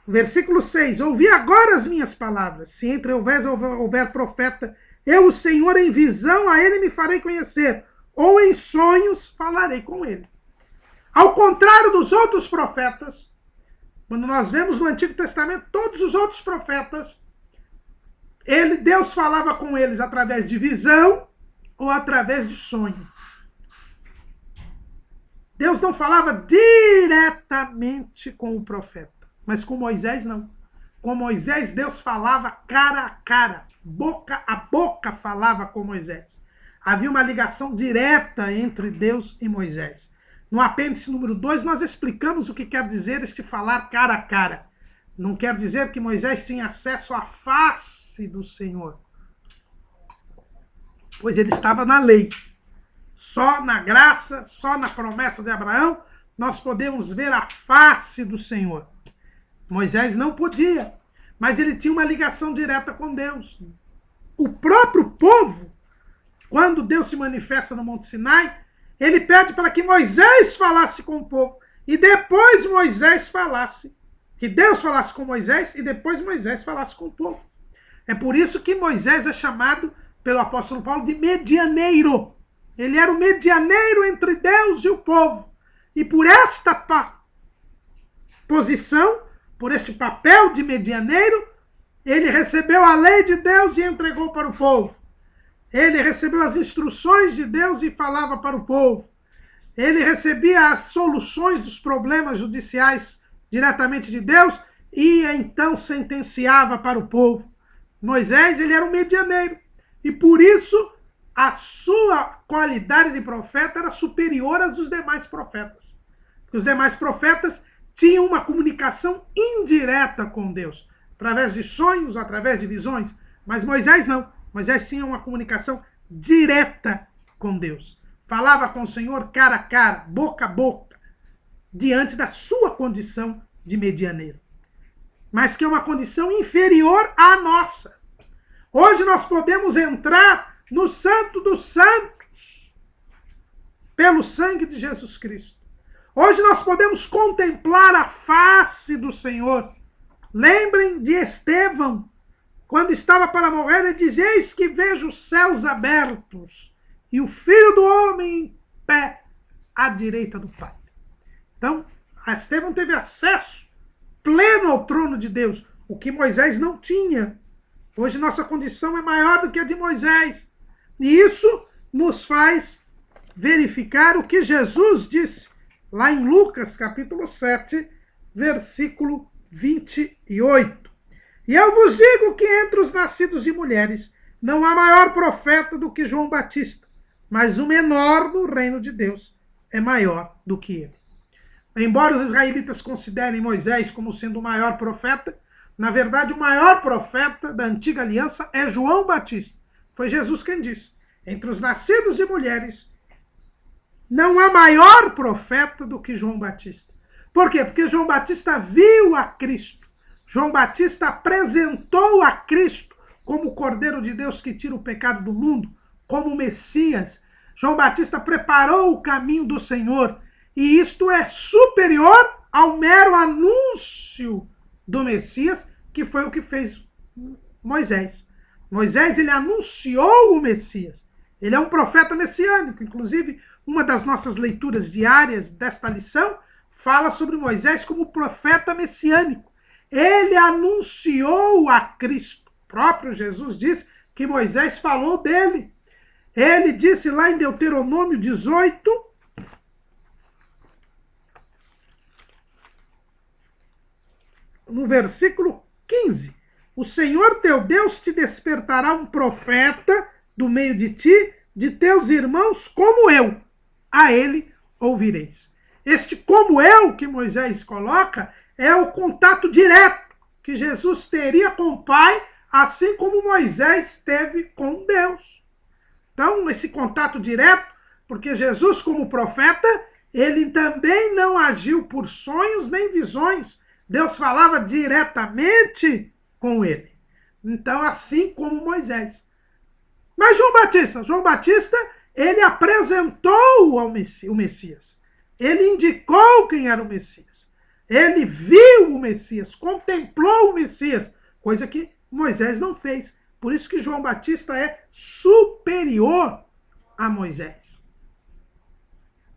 S1: Versículo 6. Ouvi agora as minhas palavras. Se entre vós houver profeta, eu, o Senhor, em visão a ele me farei conhecer, ou em sonhos falarei com ele. Ao contrário dos outros profetas, quando nós vemos no Antigo Testamento, todos os outros profetas, Deus falava com eles através de visão ou através de sonho. Deus não falava diretamente com o profeta, mas com Moisés não. Com Moisés, Deus falava cara a cara, boca a boca falava com Moisés. Havia uma ligação direta entre Deus e Moisés. No apêndice número 2, nós explicamos o que quer dizer este falar cara a cara. Não quer dizer que Moisés tinha acesso à face do Senhor, pois ele estava na lei. Só na graça, só na promessa de Abraão, nós podemos ver a face do Senhor. Moisés não podia, mas ele tinha uma ligação direta com Deus. O próprio povo, quando Deus se manifesta no Monte Sinai, ele pede para que Moisés falasse com o povo, e depois Moisés falasse. Que Deus falasse com Moisés, e depois Moisés falasse com o povo. É por isso que Moisés é chamado pelo apóstolo Paulo de medianeiro. Ele era o medianeiro entre Deus e o povo. E por esta posição, por este papel de medianeiro, ele recebeu a lei de Deus e entregou para o povo. Ele recebeu as instruções de Deus e falava para o povo. Ele recebia as soluções dos problemas judiciais diretamente de Deus e então sentenciava para o povo. Moisés, ele era um medianeiro. E por isso a sua qualidade de profeta era superior às dos demais profetas. Porque os demais profetas tinham uma comunicação indireta com Deus, através de sonhos, através de visões. Mas Moisés não. Moisés tinha uma comunicação direta com Deus. Falava com o Senhor cara a cara, boca a boca, diante da sua condição de medianeiro. Mas que é uma condição inferior à nossa. Hoje nós podemos entrar no Santo dos Santos pelo sangue de Jesus Cristo. Hoje nós podemos contemplar a face do Senhor. Lembrem de Estevão, quando estava para morrer, ele diz: eis que vejo os céus abertos e o Filho do Homem em pé à direita do Pai. Então, Estevão teve acesso pleno ao trono de Deus, o que Moisés não tinha. Hoje nossa condição é maior do que a de Moisés. E isso nos faz verificar o que Jesus disse lá em Lucas, capítulo 7, versículo 28. E eu vos digo que entre os nascidos de mulheres não há maior profeta do que João Batista, mas o menor no reino de Deus é maior do que ele. Embora os israelitas considerem Moisés como sendo o maior profeta, na verdade o maior profeta da antiga aliança é João Batista. Foi Jesus quem disse: entre os nascidos de mulheres não há maior profeta do que João Batista. Por quê? Porque João Batista viu a Cristo. João Batista apresentou a Cristo como o Cordeiro de Deus que tira o pecado do mundo, como o Messias. João Batista preparou o caminho do Senhor. E isto é superior ao mero anúncio do Messias, que foi o que fez Moisés. Moisés, ele anunciou o Messias. Ele é um profeta messiânico. Inclusive, uma das nossas leituras diárias desta lição fala sobre Moisés como profeta messiânico. Ele anunciou a Cristo. O próprio Jesus diz que Moisés falou dele. Ele disse lá em Deuteronômio 18, no versículo 15, o Senhor teu Deus te despertará um profeta do meio de ti, de teus irmãos, como eu. A ele ouvireis. Este como eu que Moisés coloca é o contato direto que Jesus teria com o Pai, assim como Moisés teve com Deus. Então, esse contato direto, porque Jesus, como profeta, ele também não agiu por sonhos nem visões. Deus falava diretamente com ele. Então, assim como Moisés. Mas João Batista, ele apresentou o Messias. Ele indicou quem era o Messias. Ele viu o Messias, contemplou o Messias, coisa que Moisés não fez. Por isso que João Batista é superior a Moisés.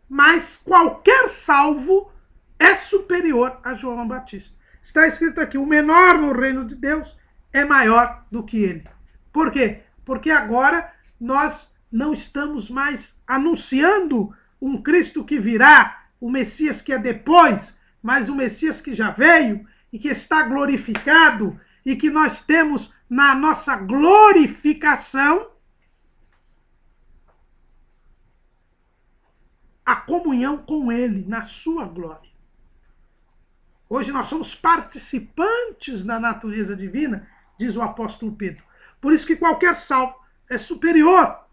S1: Mas qualquer salvo é superior a João Batista. Está escrito aqui, o menor no reino de Deus é maior do que ele. Por quê? Porque agora nós não estamos mais anunciando um Cristo que virá, o Messias que é depois, mas o Messias que já veio e que está glorificado e que nós temos na nossa glorificação a comunhão com ele, na sua glória. Hoje nós somos participantes da natureza divina, diz o apóstolo Pedro. Por isso que qualquer salvo é superior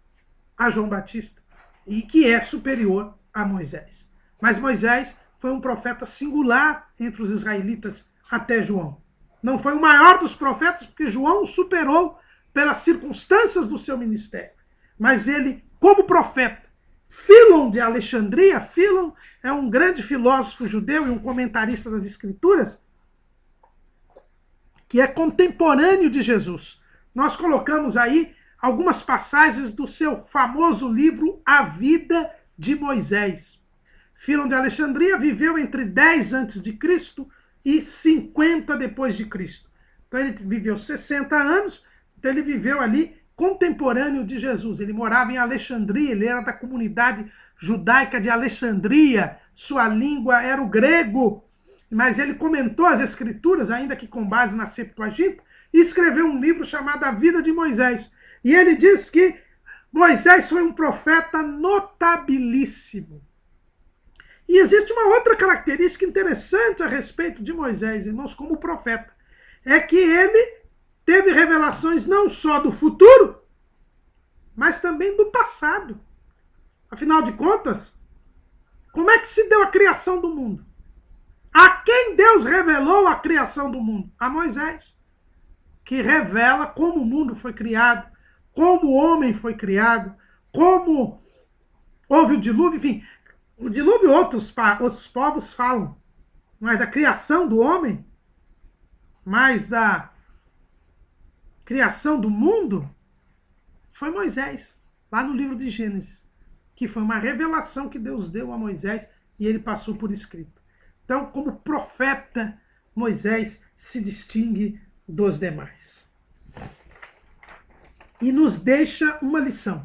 S1: a João Batista e que é superior a Moisés. Mas Moisés foi um profeta singular entre os israelitas até João. Não foi o maior dos profetas, porque João o superou pelas circunstâncias do seu ministério. Mas ele, como profeta, Fílon de Alexandria, Fílon é um grande filósofo judeu e um comentarista das Escrituras, que é contemporâneo de Jesus. Nós colocamos aí algumas passagens do seu famoso livro A Vida de Moisés. Fílon de Alexandria viveu entre 10 a.C. e 50 depois de Cristo. Então ele viveu 60 anos, então ele viveu ali contemporâneo de Jesus. Ele morava em Alexandria, ele era da comunidade judaica de Alexandria, sua língua era o grego, mas ele comentou as Escrituras, ainda que com base na Septuaginta, e escreveu um livro chamado A Vida de Moisés. E ele diz que Moisés foi um profeta notabilíssimo. E existe uma outra característica interessante a respeito de Moisés, irmãos, como profeta. É que ele teve revelações não só do futuro, mas também do passado. Afinal de contas, como é que se deu a criação do mundo? A quem Deus revelou a criação do mundo? A Moisés, que revela como o mundo foi criado, como o homem foi criado, como houve o dilúvio, enfim. O dilúvio outros povos falam, não é da criação do homem, mas da criação do mundo, foi Moisés, lá no livro de Gênesis, que foi uma revelação que Deus deu a Moisés e ele passou por escrito. Então, como profeta, Moisés se distingue dos demais. E nos deixa uma lição.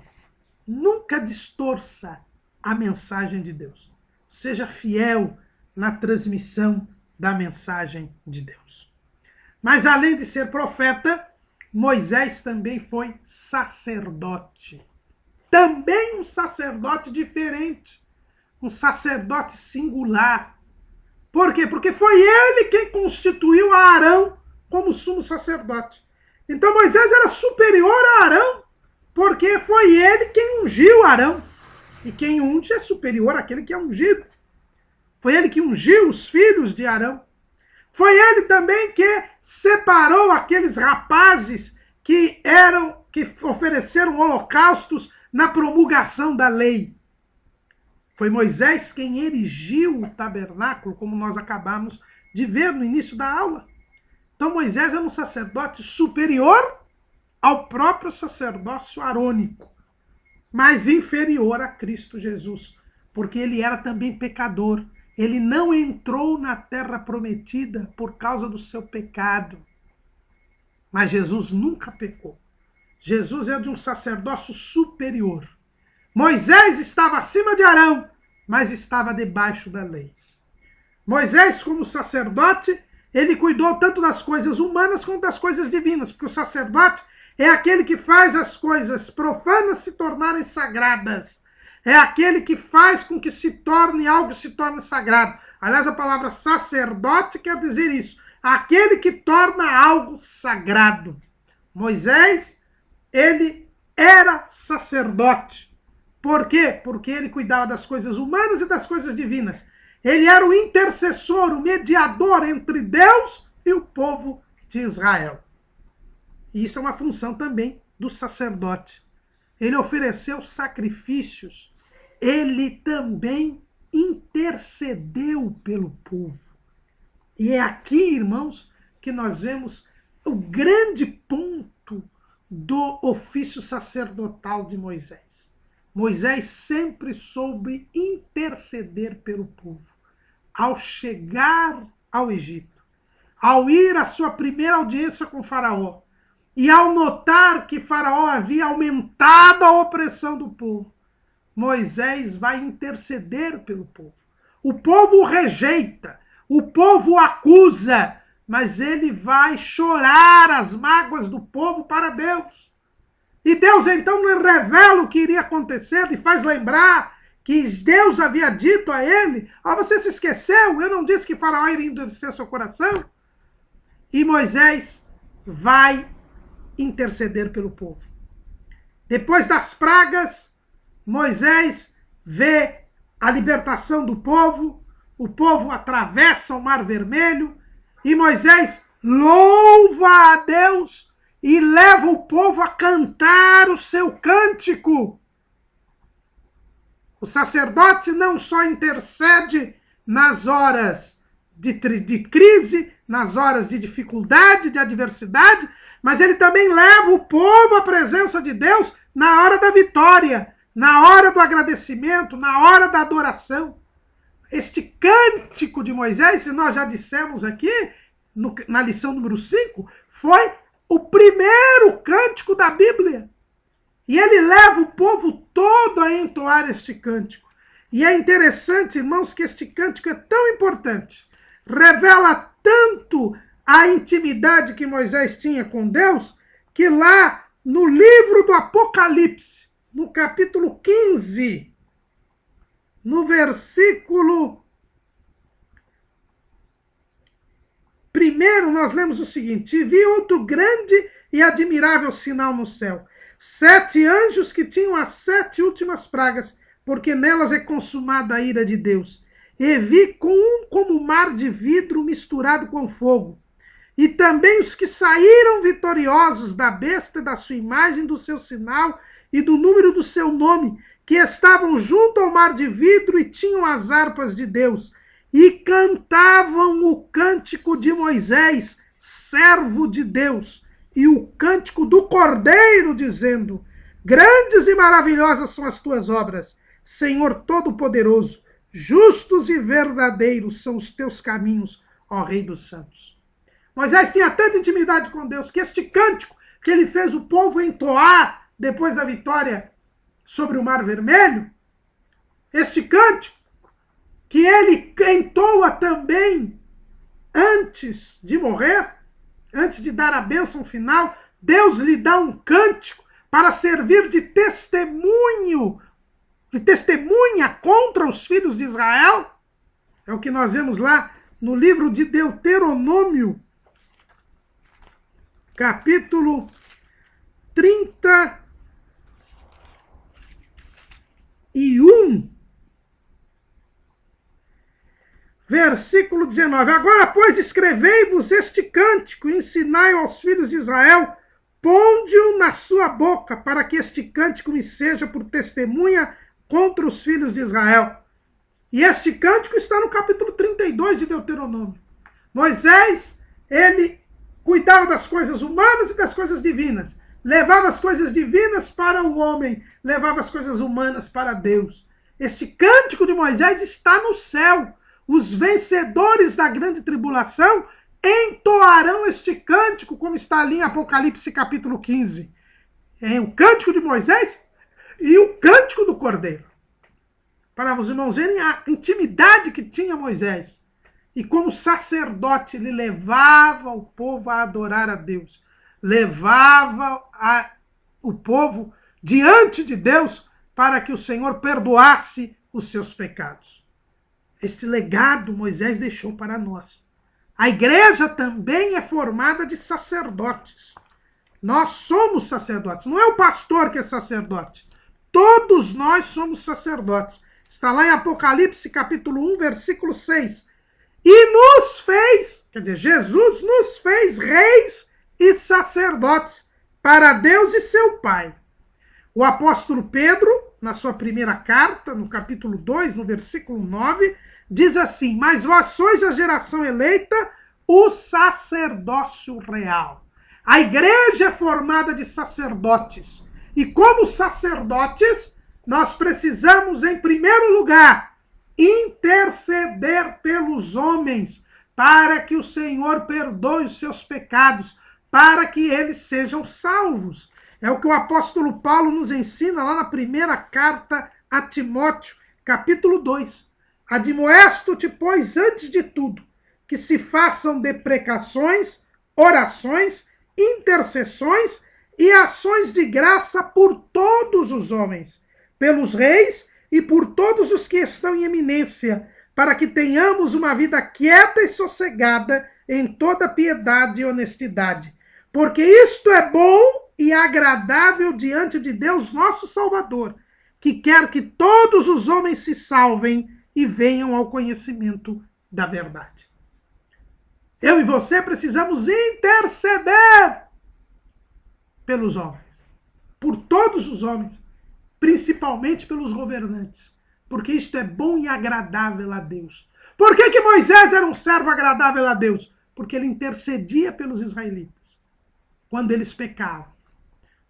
S1: Nunca distorça a mensagem de Deus. Seja fiel na transmissão da mensagem de Deus. Mas além de ser profeta, Moisés também foi sacerdote. Também um sacerdote diferente. Um sacerdote singular. Por quê? Porque foi ele quem constituiu a Arão como sumo sacerdote. Então Moisés era superior a Arão, porque foi ele quem ungiu Arão. E quem unge é superior àquele que é ungido. Foi ele que ungiu os filhos de Arão. Foi ele também que separou aqueles rapazes que ofereceram holocaustos na promulgação da lei. Foi Moisés quem erigiu o tabernáculo, como nós acabamos de ver no início da aula. Então Moisés era um sacerdote superior ao próprio sacerdócio arônico, mas inferior a Cristo Jesus, porque ele era também pecador. Ele não entrou na terra prometida por causa do seu pecado. Mas Jesus nunca pecou. Jesus é de um sacerdócio superior. Moisés estava acima de Arão, mas estava debaixo da lei. Moisés, como sacerdote, ele cuidou tanto das coisas humanas quanto das coisas divinas, porque o sacerdote é aquele que faz as coisas profanas se tornarem sagradas. É aquele que faz com que algo se torne sagrado. Aliás, a palavra sacerdote quer dizer isso. aquele que torna algo sagrado. Moisés, ele era sacerdote. Por quê? Porque ele cuidava das coisas humanas e das coisas divinas. Ele era o intercessor, o mediador entre Deus e o povo de Israel. E isso é uma função também do sacerdote. Ele ofereceu sacrifícios. Ele também intercedeu pelo povo. E é aqui, irmãos, que nós vemos o grande ponto do ofício sacerdotal de Moisés. Moisés sempre soube interceder pelo povo. Ao chegar ao Egito, ao ir à sua primeira audiência com Faraó, e ao notar que Faraó havia aumentado a opressão do povo, Moisés vai interceder pelo povo. O povo o rejeita, o povo o acusa, mas ele vai chorar as mágoas do povo para Deus. E Deus então lhe revela o que iria acontecer, e faz lembrar que Deus havia dito a ele: você se esqueceu? Eu não disse que Faraó iria endurecer seu coração? E Moisés vai interceder pelo povo. Depois das pragas, Moisés vê a libertação do povo, o povo atravessa o Mar Vermelho, e Moisés louva a Deus e leva o povo a cantar o seu cântico. O sacerdote não só intercede nas horas de crise, nas horas de dificuldade, de adversidade, mas ele também leva o povo à presença de Deus na hora da vitória, na hora do agradecimento, na hora da adoração. Este cântico de Moisés, nós já dissemos aqui, na lição número 5, foi o primeiro cântico da Bíblia. E ele leva o povo todo a entoar este cântico. E é interessante, irmãos, que este cântico é tão importante. Revela tanto a intimidade que Moisés tinha com Deus, que lá no livro do Apocalipse, no capítulo 15, no versículo 1, nós lemos o seguinte: e vi outro grande e admirável sinal no céu. 7 anjos que tinham as 7 últimas pragas, porque nelas é consumada a ira de Deus. E vi com um como mar de vidro misturado com fogo. E também os que saíram vitoriosos da besta, da sua imagem, do seu sinal e do número do seu nome, que estavam junto ao mar de vidro e tinham as harpas de Deus, e cantavam o cântico de Moisés, servo de Deus, e o cântico do Cordeiro, dizendo: grandes e maravilhosas são as tuas obras, Senhor Todo-Poderoso, justos e verdadeiros são os teus caminhos, ó Rei dos Santos. Moisés tinha tanta intimidade com Deus que este cântico que ele fez o povo entoar depois da vitória sobre o Mar Vermelho, este cântico que ele entoa também antes de morrer, antes de dar a bênção final, Deus lhe dá um cântico para servir de testemunho, de testemunha contra os filhos de Israel. É o que nós vemos lá no livro de Deuteronômio, capítulo 31, versículo 19. Agora, pois, escrevei-vos este cântico e ensinai-o aos filhos de Israel, ponde-o na sua boca, para que este cântico me seja por testemunha contra os filhos de Israel. E este cântico está no capítulo 32 de Deuteronômio. Moisés, ele cuidava das coisas humanas e das coisas divinas. Levava as coisas divinas para o homem, levava as coisas humanas para Deus. Este cântico de Moisés está no céu. Os vencedores da grande tribulação entoarão este cântico, como está ali em Apocalipse capítulo 15. É o cântico de Moisés e o cântico do Cordeiro. Para os irmãos verem a intimidade que tinha Moisés. E como sacerdote, ele levava o povo a adorar a Deus. Levava o povo diante de Deus para que o Senhor perdoasse os seus pecados. Este legado Moisés deixou para nós. A igreja também é formada de sacerdotes. Nós somos sacerdotes. Não é o pastor que é sacerdote. Todos nós somos sacerdotes. Está lá em Apocalipse, capítulo 1, versículo 6. E nos fez, quer dizer, Jesus nos fez reis e sacerdotes para Deus e seu Pai. O apóstolo Pedro, na sua primeira carta, no capítulo 2, no versículo 9, diz assim: mas vós sois a geração eleita, o sacerdócio real. A igreja é formada de sacerdotes. E como sacerdotes, nós precisamos, em primeiro lugar, interceder pelos homens, para que o Senhor perdoe os seus pecados, para que eles sejam salvos. É o que o apóstolo Paulo nos ensina lá na primeira carta a Timóteo, capítulo 2. Admoesto-te, pois, antes de tudo, que se façam deprecações, orações, intercessões e ações de graça por todos os homens, pelos reis e por todos os que estão em eminência, para que tenhamos uma vida quieta e sossegada em toda piedade e honestidade. Porque isto é bom e agradável diante de Deus nosso Salvador, que quer que todos os homens se salvem e venham ao conhecimento da verdade. Eu e você precisamos interceder pelos homens, por todos os homens, principalmente pelos governantes, porque isto é bom e agradável a Deus. Por que Moisés era um servo agradável a Deus? Porque ele intercedia pelos israelitas, quando eles pecavam.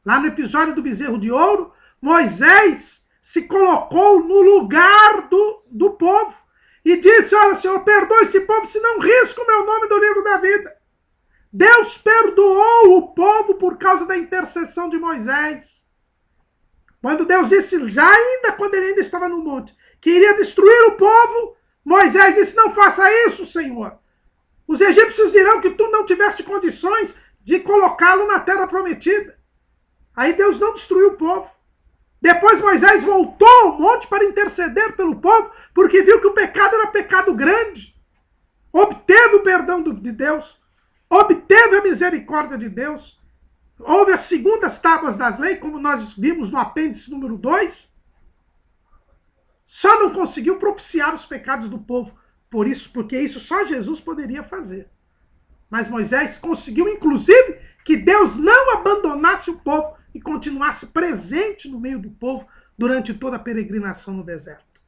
S1: Lá no episódio do bezerro de ouro, Moisés se colocou no lugar do povo e disse: olha, Senhor, perdoa esse povo, senão risco o meu nome do livro da vida. Deus perdoou o povo por causa da intercessão de Moisés. Quando Deus disse, quando ele ainda estava no monte, que iria destruir o povo, Moisés disse: não faça isso, Senhor. Os egípcios dirão que tu não tiveste condições de colocá-lo na terra prometida. Aí Deus não destruiu o povo. Depois Moisés voltou ao monte para interceder pelo povo, porque viu que o pecado era pecado grande. Obteve o perdão de Deus, obteve a misericórdia de Deus. Houve as segundas tábuas das leis, como nós vimos no apêndice número 2. Só não conseguiu propiciar os pecados do povo. Porque isso só Jesus poderia fazer. Mas Moisés conseguiu, inclusive, que Deus não abandonasse o povo e continuasse presente no meio do povo durante toda a peregrinação no deserto.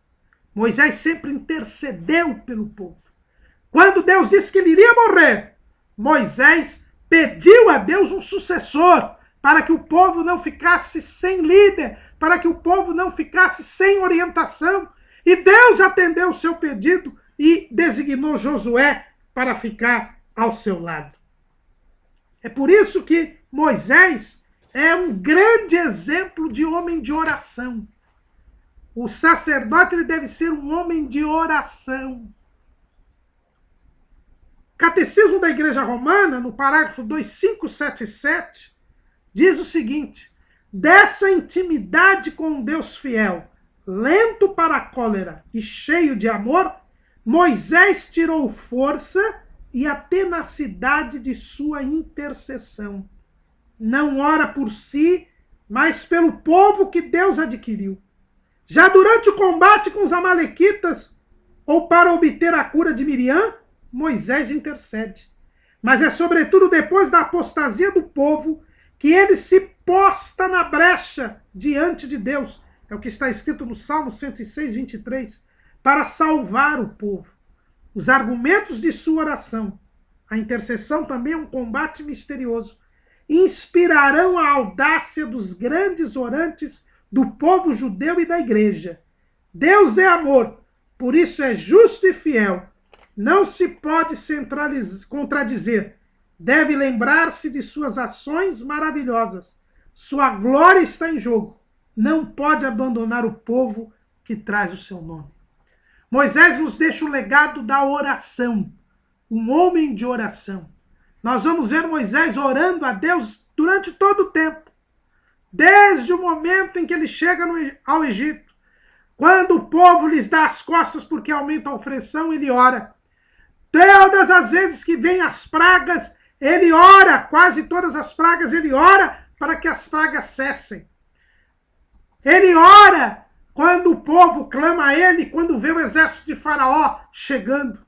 S1: Moisés sempre intercedeu pelo povo. Quando Deus disse que ele iria morrer, Moisés pediu a Deus um sucessor, para que o povo não ficasse sem líder, para que o povo não ficasse sem orientação. E Deus atendeu o seu pedido e designou Josué para ficar ao seu lado. É por isso que Moisés é um grande exemplo de homem de oração. O sacerdote ele deve ser um homem de oração. O Catecismo da Igreja Romana, no parágrafo 2577, diz o seguinte: dessa intimidade com Deus fiel, lento para a cólera e cheio de amor, Moisés tirou força e a tenacidade de sua intercessão. Não ora por si, mas pelo povo que Deus adquiriu. Já durante o combate com os amalequitas, ou para obter a cura de Miriam, Moisés intercede. Mas é sobretudo depois da apostasia do povo que ele se posta na brecha diante de Deus. É o que está escrito no Salmo 106, 23. Para salvar o povo. Os argumentos de sua oração, a intercessão também é um combate misterioso, inspirarão a audácia dos grandes orantes do povo judeu e da igreja. Deus é amor, por isso é justo e fiel. Não se pode contradizer. Deve lembrar-se de suas ações maravilhosas. Sua glória está em jogo. Não pode abandonar o povo que traz o seu nome. Moisés nos deixa o legado da oração. Um homem de oração. Nós vamos ver Moisés orando a Deus durante todo o tempo. Desde o momento em que ele chega ao Egito. Quando o povo lhes dá as costas porque aumenta a opressão, ele ora. Todas as vezes que vem as pragas, ele ora, quase todas as pragas, ele ora para que as pragas cessem. Ele ora quando o povo clama a ele, quando vê o exército de Faraó chegando.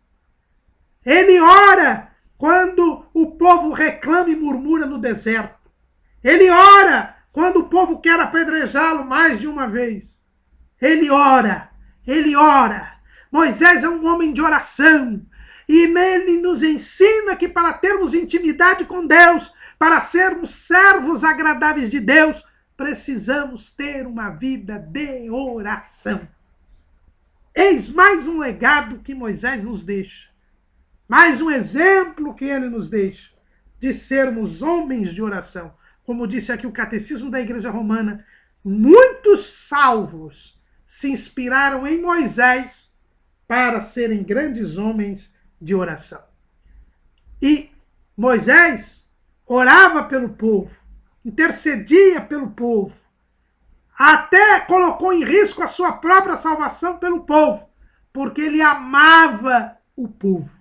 S1: Ele ora quando o povo reclama e murmura no deserto. Ele ora quando o povo quer apedrejá-lo mais de uma vez. Ele ora, ele ora. Moisés é um homem de oração. E nele nos ensina que para termos intimidade com Deus, para sermos servos agradáveis de Deus, precisamos ter uma vida de oração. Eis mais um legado que Moisés nos deixa. Mais um exemplo que ele nos deixa de sermos homens de oração. Como disse aqui o Catecismo da Igreja Romana, muitos salvos se inspiraram em Moisés para serem grandes homens de oração. E Moisés orava pelo povo, intercedia pelo povo, até colocou em risco a sua própria salvação pelo povo, porque ele amava o povo.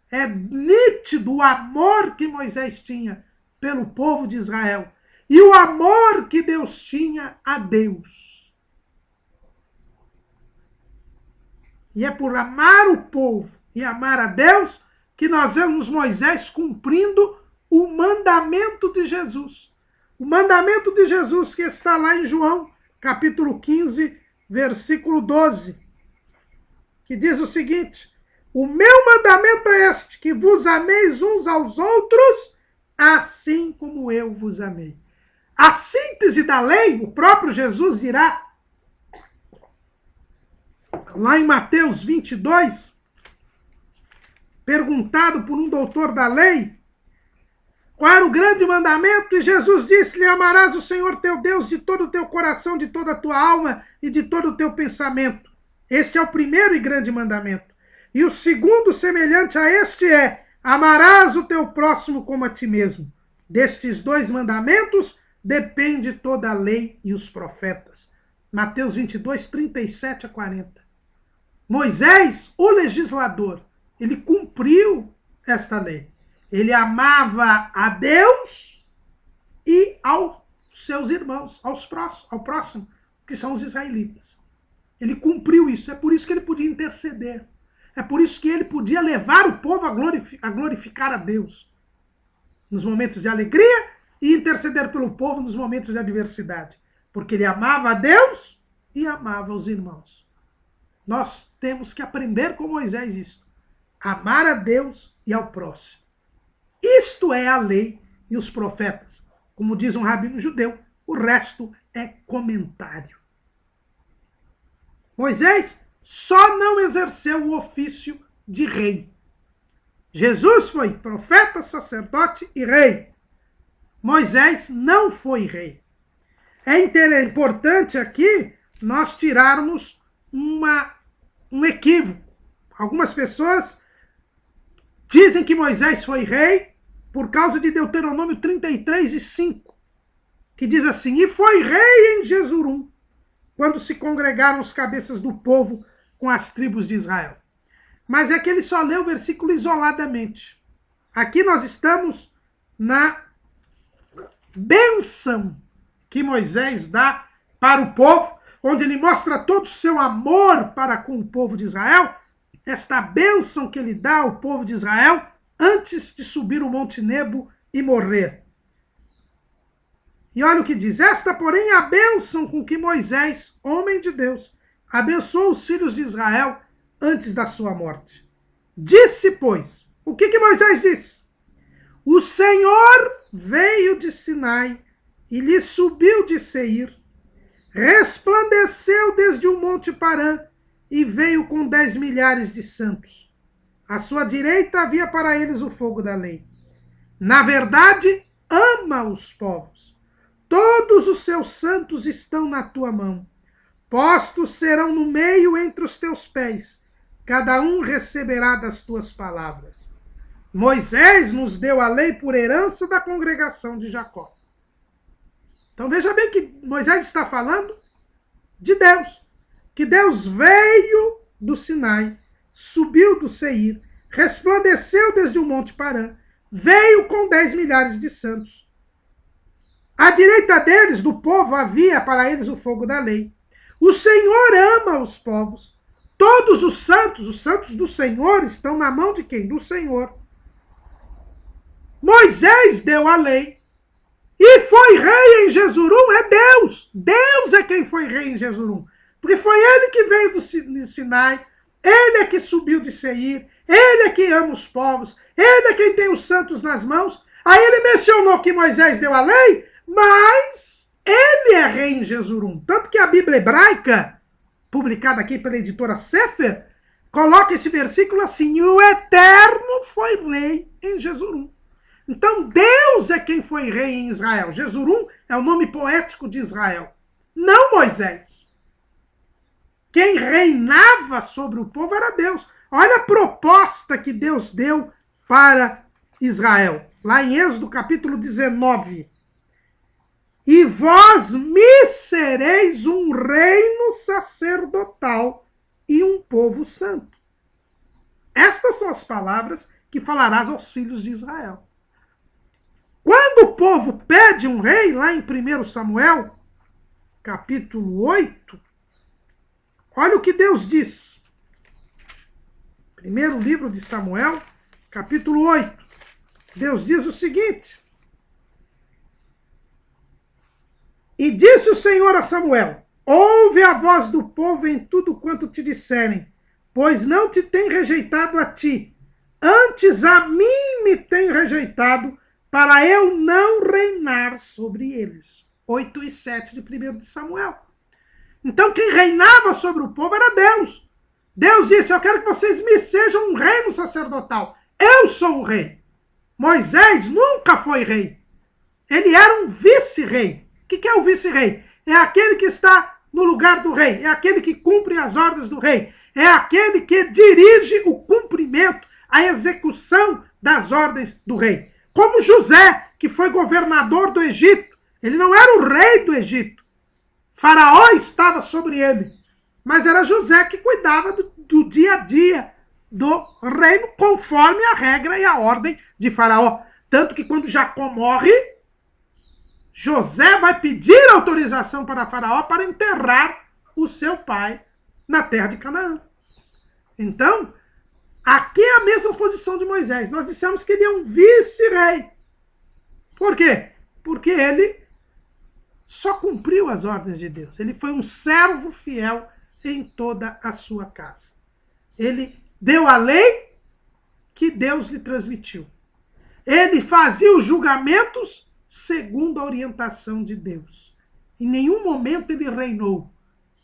S1: É nítido o amor que Moisés tinha pelo povo de Israel e o amor que Deus tinha a Deus. E é por amar o povo e amar a Deus que nós vemos Moisés cumprindo o mandamento de Jesus. O mandamento de Jesus que está lá em João, capítulo 15, versículo 12, que diz o seguinte: o meu mandamento é este, que vos ameis uns aos outros, assim como eu vos amei. A síntese da lei, o próprio Jesus dirá, lá em Mateus 22, perguntado por um doutor da lei, qual era o grande mandamento? E Jesus disse-lhe: amarás o Senhor teu Deus de todo o teu coração, de toda a tua alma e de todo o teu pensamento. Este é o primeiro e grande mandamento. E o segundo, semelhante a este, é: amarás o teu próximo como a ti mesmo. Destes dois mandamentos depende toda a lei e os profetas. Mateus 22, 37 a 40. Moisés, o legislador, ele cumpriu esta lei. Ele amava a Deus e aos seus irmãos, ao próximo, que são os israelitas. Ele cumpriu isso. É por isso que ele podia interceder. É por isso que ele podia levar o povo a glorificar a Deus nos momentos de alegria e interceder pelo povo nos momentos de adversidade. Porque ele amava a Deus e amava os irmãos. Nós temos que aprender com Moisés isso. Amar a Deus e ao próximo. Isto é a lei e os profetas. Como diz um rabino judeu, o resto é comentário. Moisés só não exerceu o ofício de rei. Jesus foi profeta, sacerdote e rei. Moisés não foi rei. É importante aqui nós tirarmos um equívoco. Algumas pessoas dizem que Moisés foi rei por causa de Deuteronômio 33 e 5, que diz assim: e foi rei em Jesurum, quando se congregaram os cabeças do povo com as tribos de Israel. Mas é que ele só leu o versículo isoladamente. Aqui nós estamos na bênção que Moisés dá para o povo, onde ele mostra todo o seu amor para com o povo de Israel, esta bênção que ele dá ao povo de Israel antes de subir o Monte Nebo e morrer. E olha o que diz: esta, porém, é a bênção com que Moisés, homem de Deus, abençoou os filhos de Israel antes da sua morte. Disse, pois, o que Moisés disse? O Senhor veio de Sinai e lhe subiu de Seir, resplandeceu desde o Monte Parã e veio com 10 milhares de santos. À sua direita havia para eles o fogo da lei. Na verdade, ama os povos. Todos os seus santos estão na tua mão. Postos serão no meio entre os teus pés. Cada um receberá das tuas palavras. Moisés nos deu a lei por herança da congregação de Jacó. Então veja bem que Moisés está falando de Deus. Que Deus veio do Sinai, subiu do Seir, resplandeceu desde o Monte Parã, veio com 10 milhares de santos. À direita deles, do povo, havia para eles o fogo da lei. O Senhor ama os povos. Todos os santos do Senhor, estão na mão de quem? Do Senhor. Moisés deu a lei e foi rei em Jesurum, é Deus. Deus é quem foi rei em Jesurum. Porque foi ele que veio do Sinai, ele é que subiu de Seir, ele é que ama os povos, ele é quem tem os santos nas mãos. Aí ele mencionou que Moisés deu a lei, mas ele é rei em Jesurum. Tanto que a Bíblia hebraica, publicada aqui pela editora Sefer, coloca esse versículo assim: e o Eterno foi rei em Jesurum. Então Deus é quem foi rei em Israel. Jesurum é o nome poético de Israel, não Moisés. Quem reinava sobre o povo era Deus. Olha a proposta que Deus deu para Israel. Lá em Êxodo capítulo 19. E vós me sereis um reino sacerdotal e um povo santo. Estas são as palavras que falarás aos filhos de Israel. Quando o povo pede um rei, lá em 1 Samuel, capítulo 8, olha o que Deus diz. Primeiro livro de Samuel, capítulo 8. Deus diz o seguinte: e disse o Senhor a Samuel: ouve a voz do povo em tudo quanto te disserem, pois não te tem rejeitado a ti, antes a mim me tem rejeitado, para eu não reinar sobre eles. 8 e 7 de 1 de Samuel. Então quem reinava sobre o povo era Deus. Deus disse: eu quero que vocês me sejam um reino sacerdotal. Eu sou o rei. Moisés nunca foi rei. Ele era um vice-rei. O que é o vice-rei? É aquele que está no lugar do rei. É aquele que cumpre as ordens do rei. É aquele que dirige o cumprimento, a execução das ordens do rei. Como José, que foi governador do Egito. Ele não era o rei do Egito. Faraó estava sobre ele. Mas era José que cuidava do dia a dia do reino, conforme a regra e a ordem de Faraó. Tanto que quando Jacó morre, José vai pedir autorização para Faraó para enterrar o seu pai na terra de Canaã. Então, aqui é a mesma posição de Moisés. Nós dissemos que ele é um vice-rei. Por quê? Porque ele só cumpriu as ordens de Deus. Ele foi um servo fiel em toda a sua casa. Ele deu a lei que Deus lhe transmitiu. Ele fazia os julgamentos segundo a orientação de Deus. Em nenhum momento ele reinou.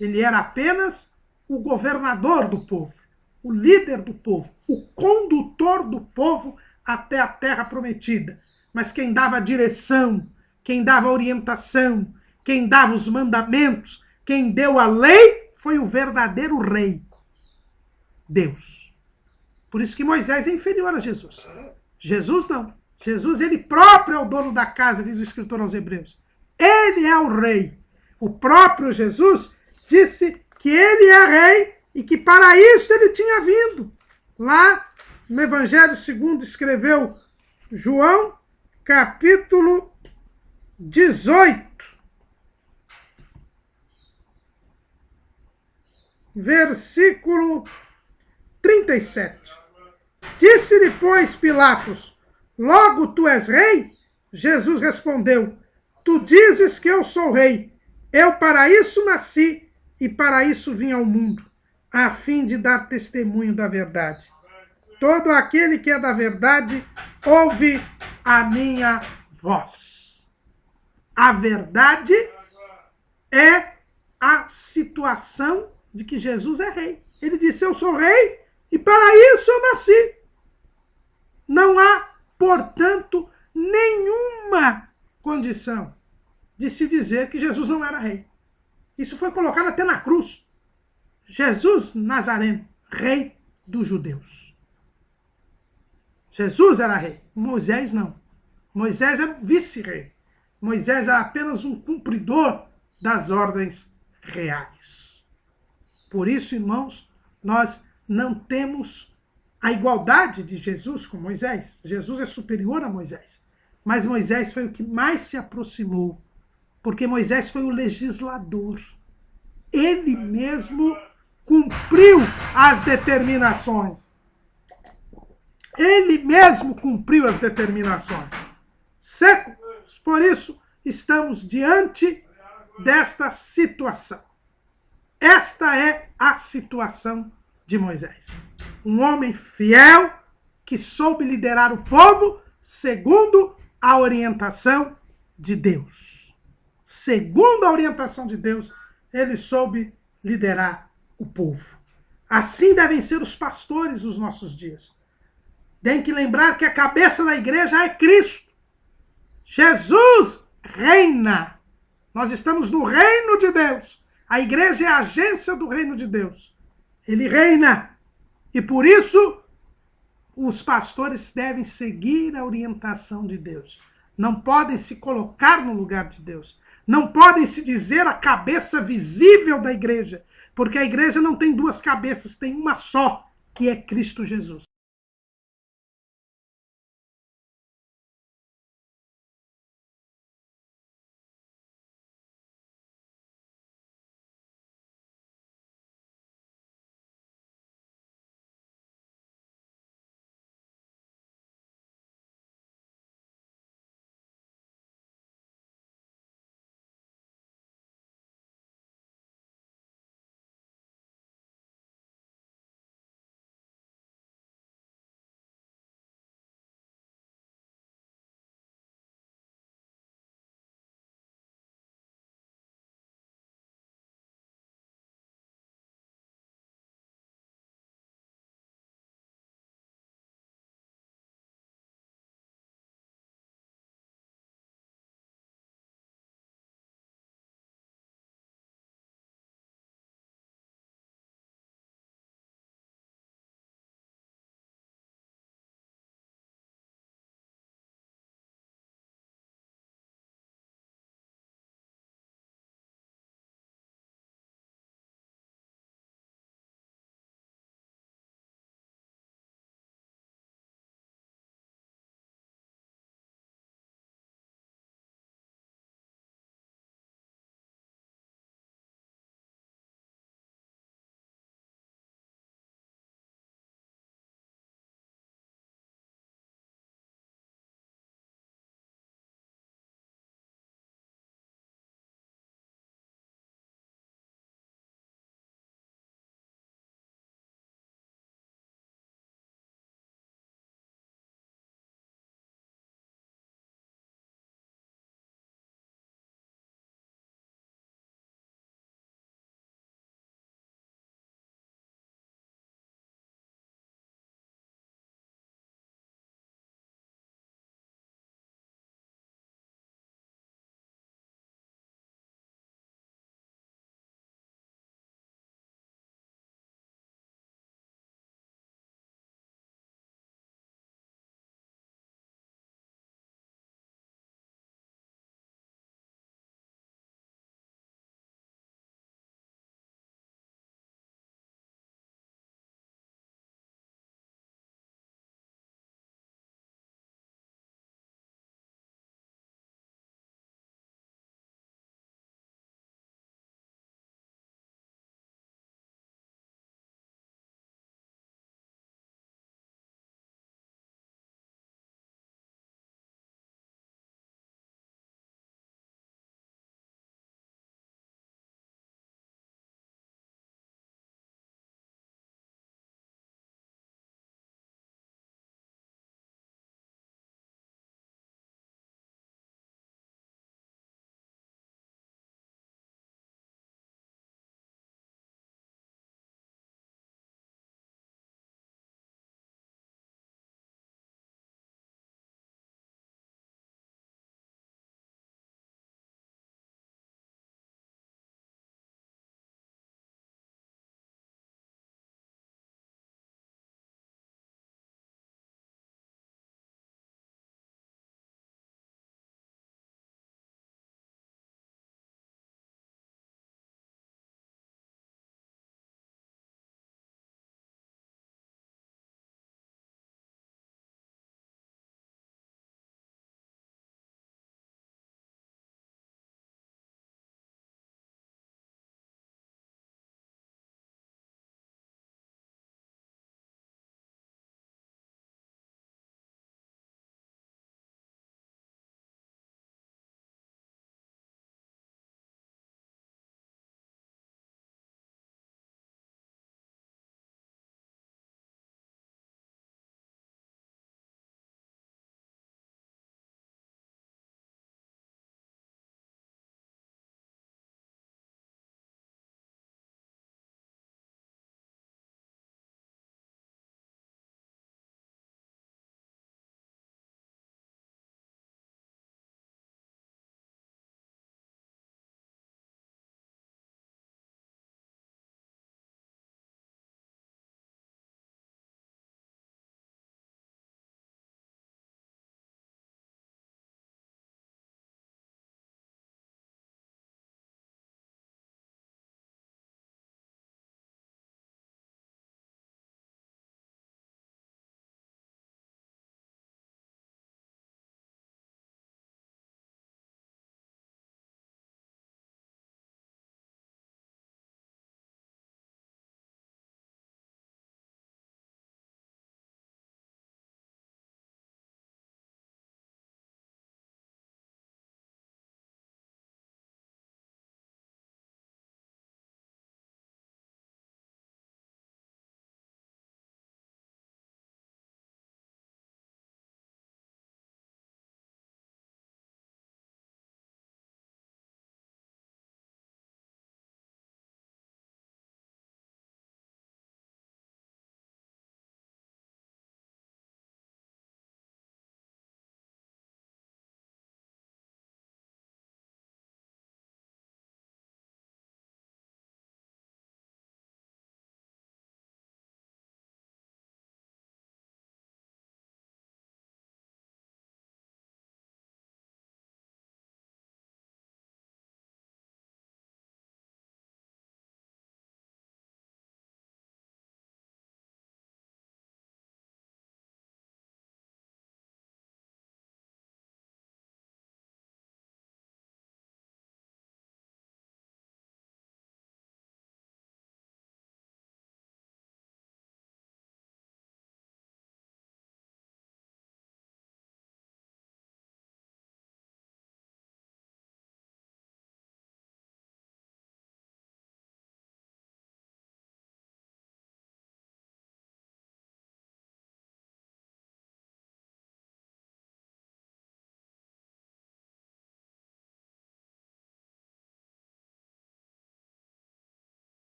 S1: Ele era apenas o governador do povo, o líder do povo, o condutor do povo até a terra prometida. Mas quem dava a direção, quem dava a orientação, quem dava os mandamentos, quem deu a lei, foi o verdadeiro rei, Deus. Por isso que Moisés é inferior a Jesus. Jesus não. Jesus, ele próprio é o dono da casa, diz o escritor aos Hebreus. Ele é o rei. O próprio Jesus disse que ele é rei e que para isso ele tinha vindo. Lá no Evangelho segundo escreveu João, capítulo 18. Versículo 37. Disse-lhe, pois, Pilatos: logo tu és rei? Jesus respondeu: tu dizes que eu sou rei. Eu para isso nasci e para isso vim ao mundo, a fim de dar testemunho da verdade. Todo aquele que é da verdade ouve a minha voz. A verdade é a situação de que Jesus é rei. Ele disse: eu sou rei e para isso eu nasci. Não há, portanto, nenhuma condição de se dizer que Jesus não era rei. Isso foi colocado até na cruz. Jesus Nazareno, rei dos judeus. Jesus era rei, Moisés não. Moisés era vice-rei. Moisés era apenas um cumpridor das ordens reais. Por isso, irmãos, nós não temos a igualdade de Jesus com Moisés. Jesus é superior a Moisés. Mas Moisés foi o que mais se aproximou, porque Moisés foi o legislador. Ele mesmo cumpriu as determinações. Ele mesmo cumpriu as determinações. Secos. Por isso, estamos diante desta situação. Esta é a situação de Moisés. Um homem fiel que soube liderar o povo segundo a orientação de Deus. Segundo a orientação de Deus, ele soube liderar o povo. Assim devem ser os pastores dos nossos dias. Tem que lembrar que a cabeça da igreja é Cristo. Jesus reina. Nós estamos no reino de Deus. A igreja é a agência do reino de Deus. Ele reina. E por isso, os pastores devem seguir a orientação de Deus. Não podem se colocar no lugar de Deus. Não podem se dizer a cabeça visível da igreja. Porque a igreja não tem duas cabeças, tem uma só, que é Cristo Jesus.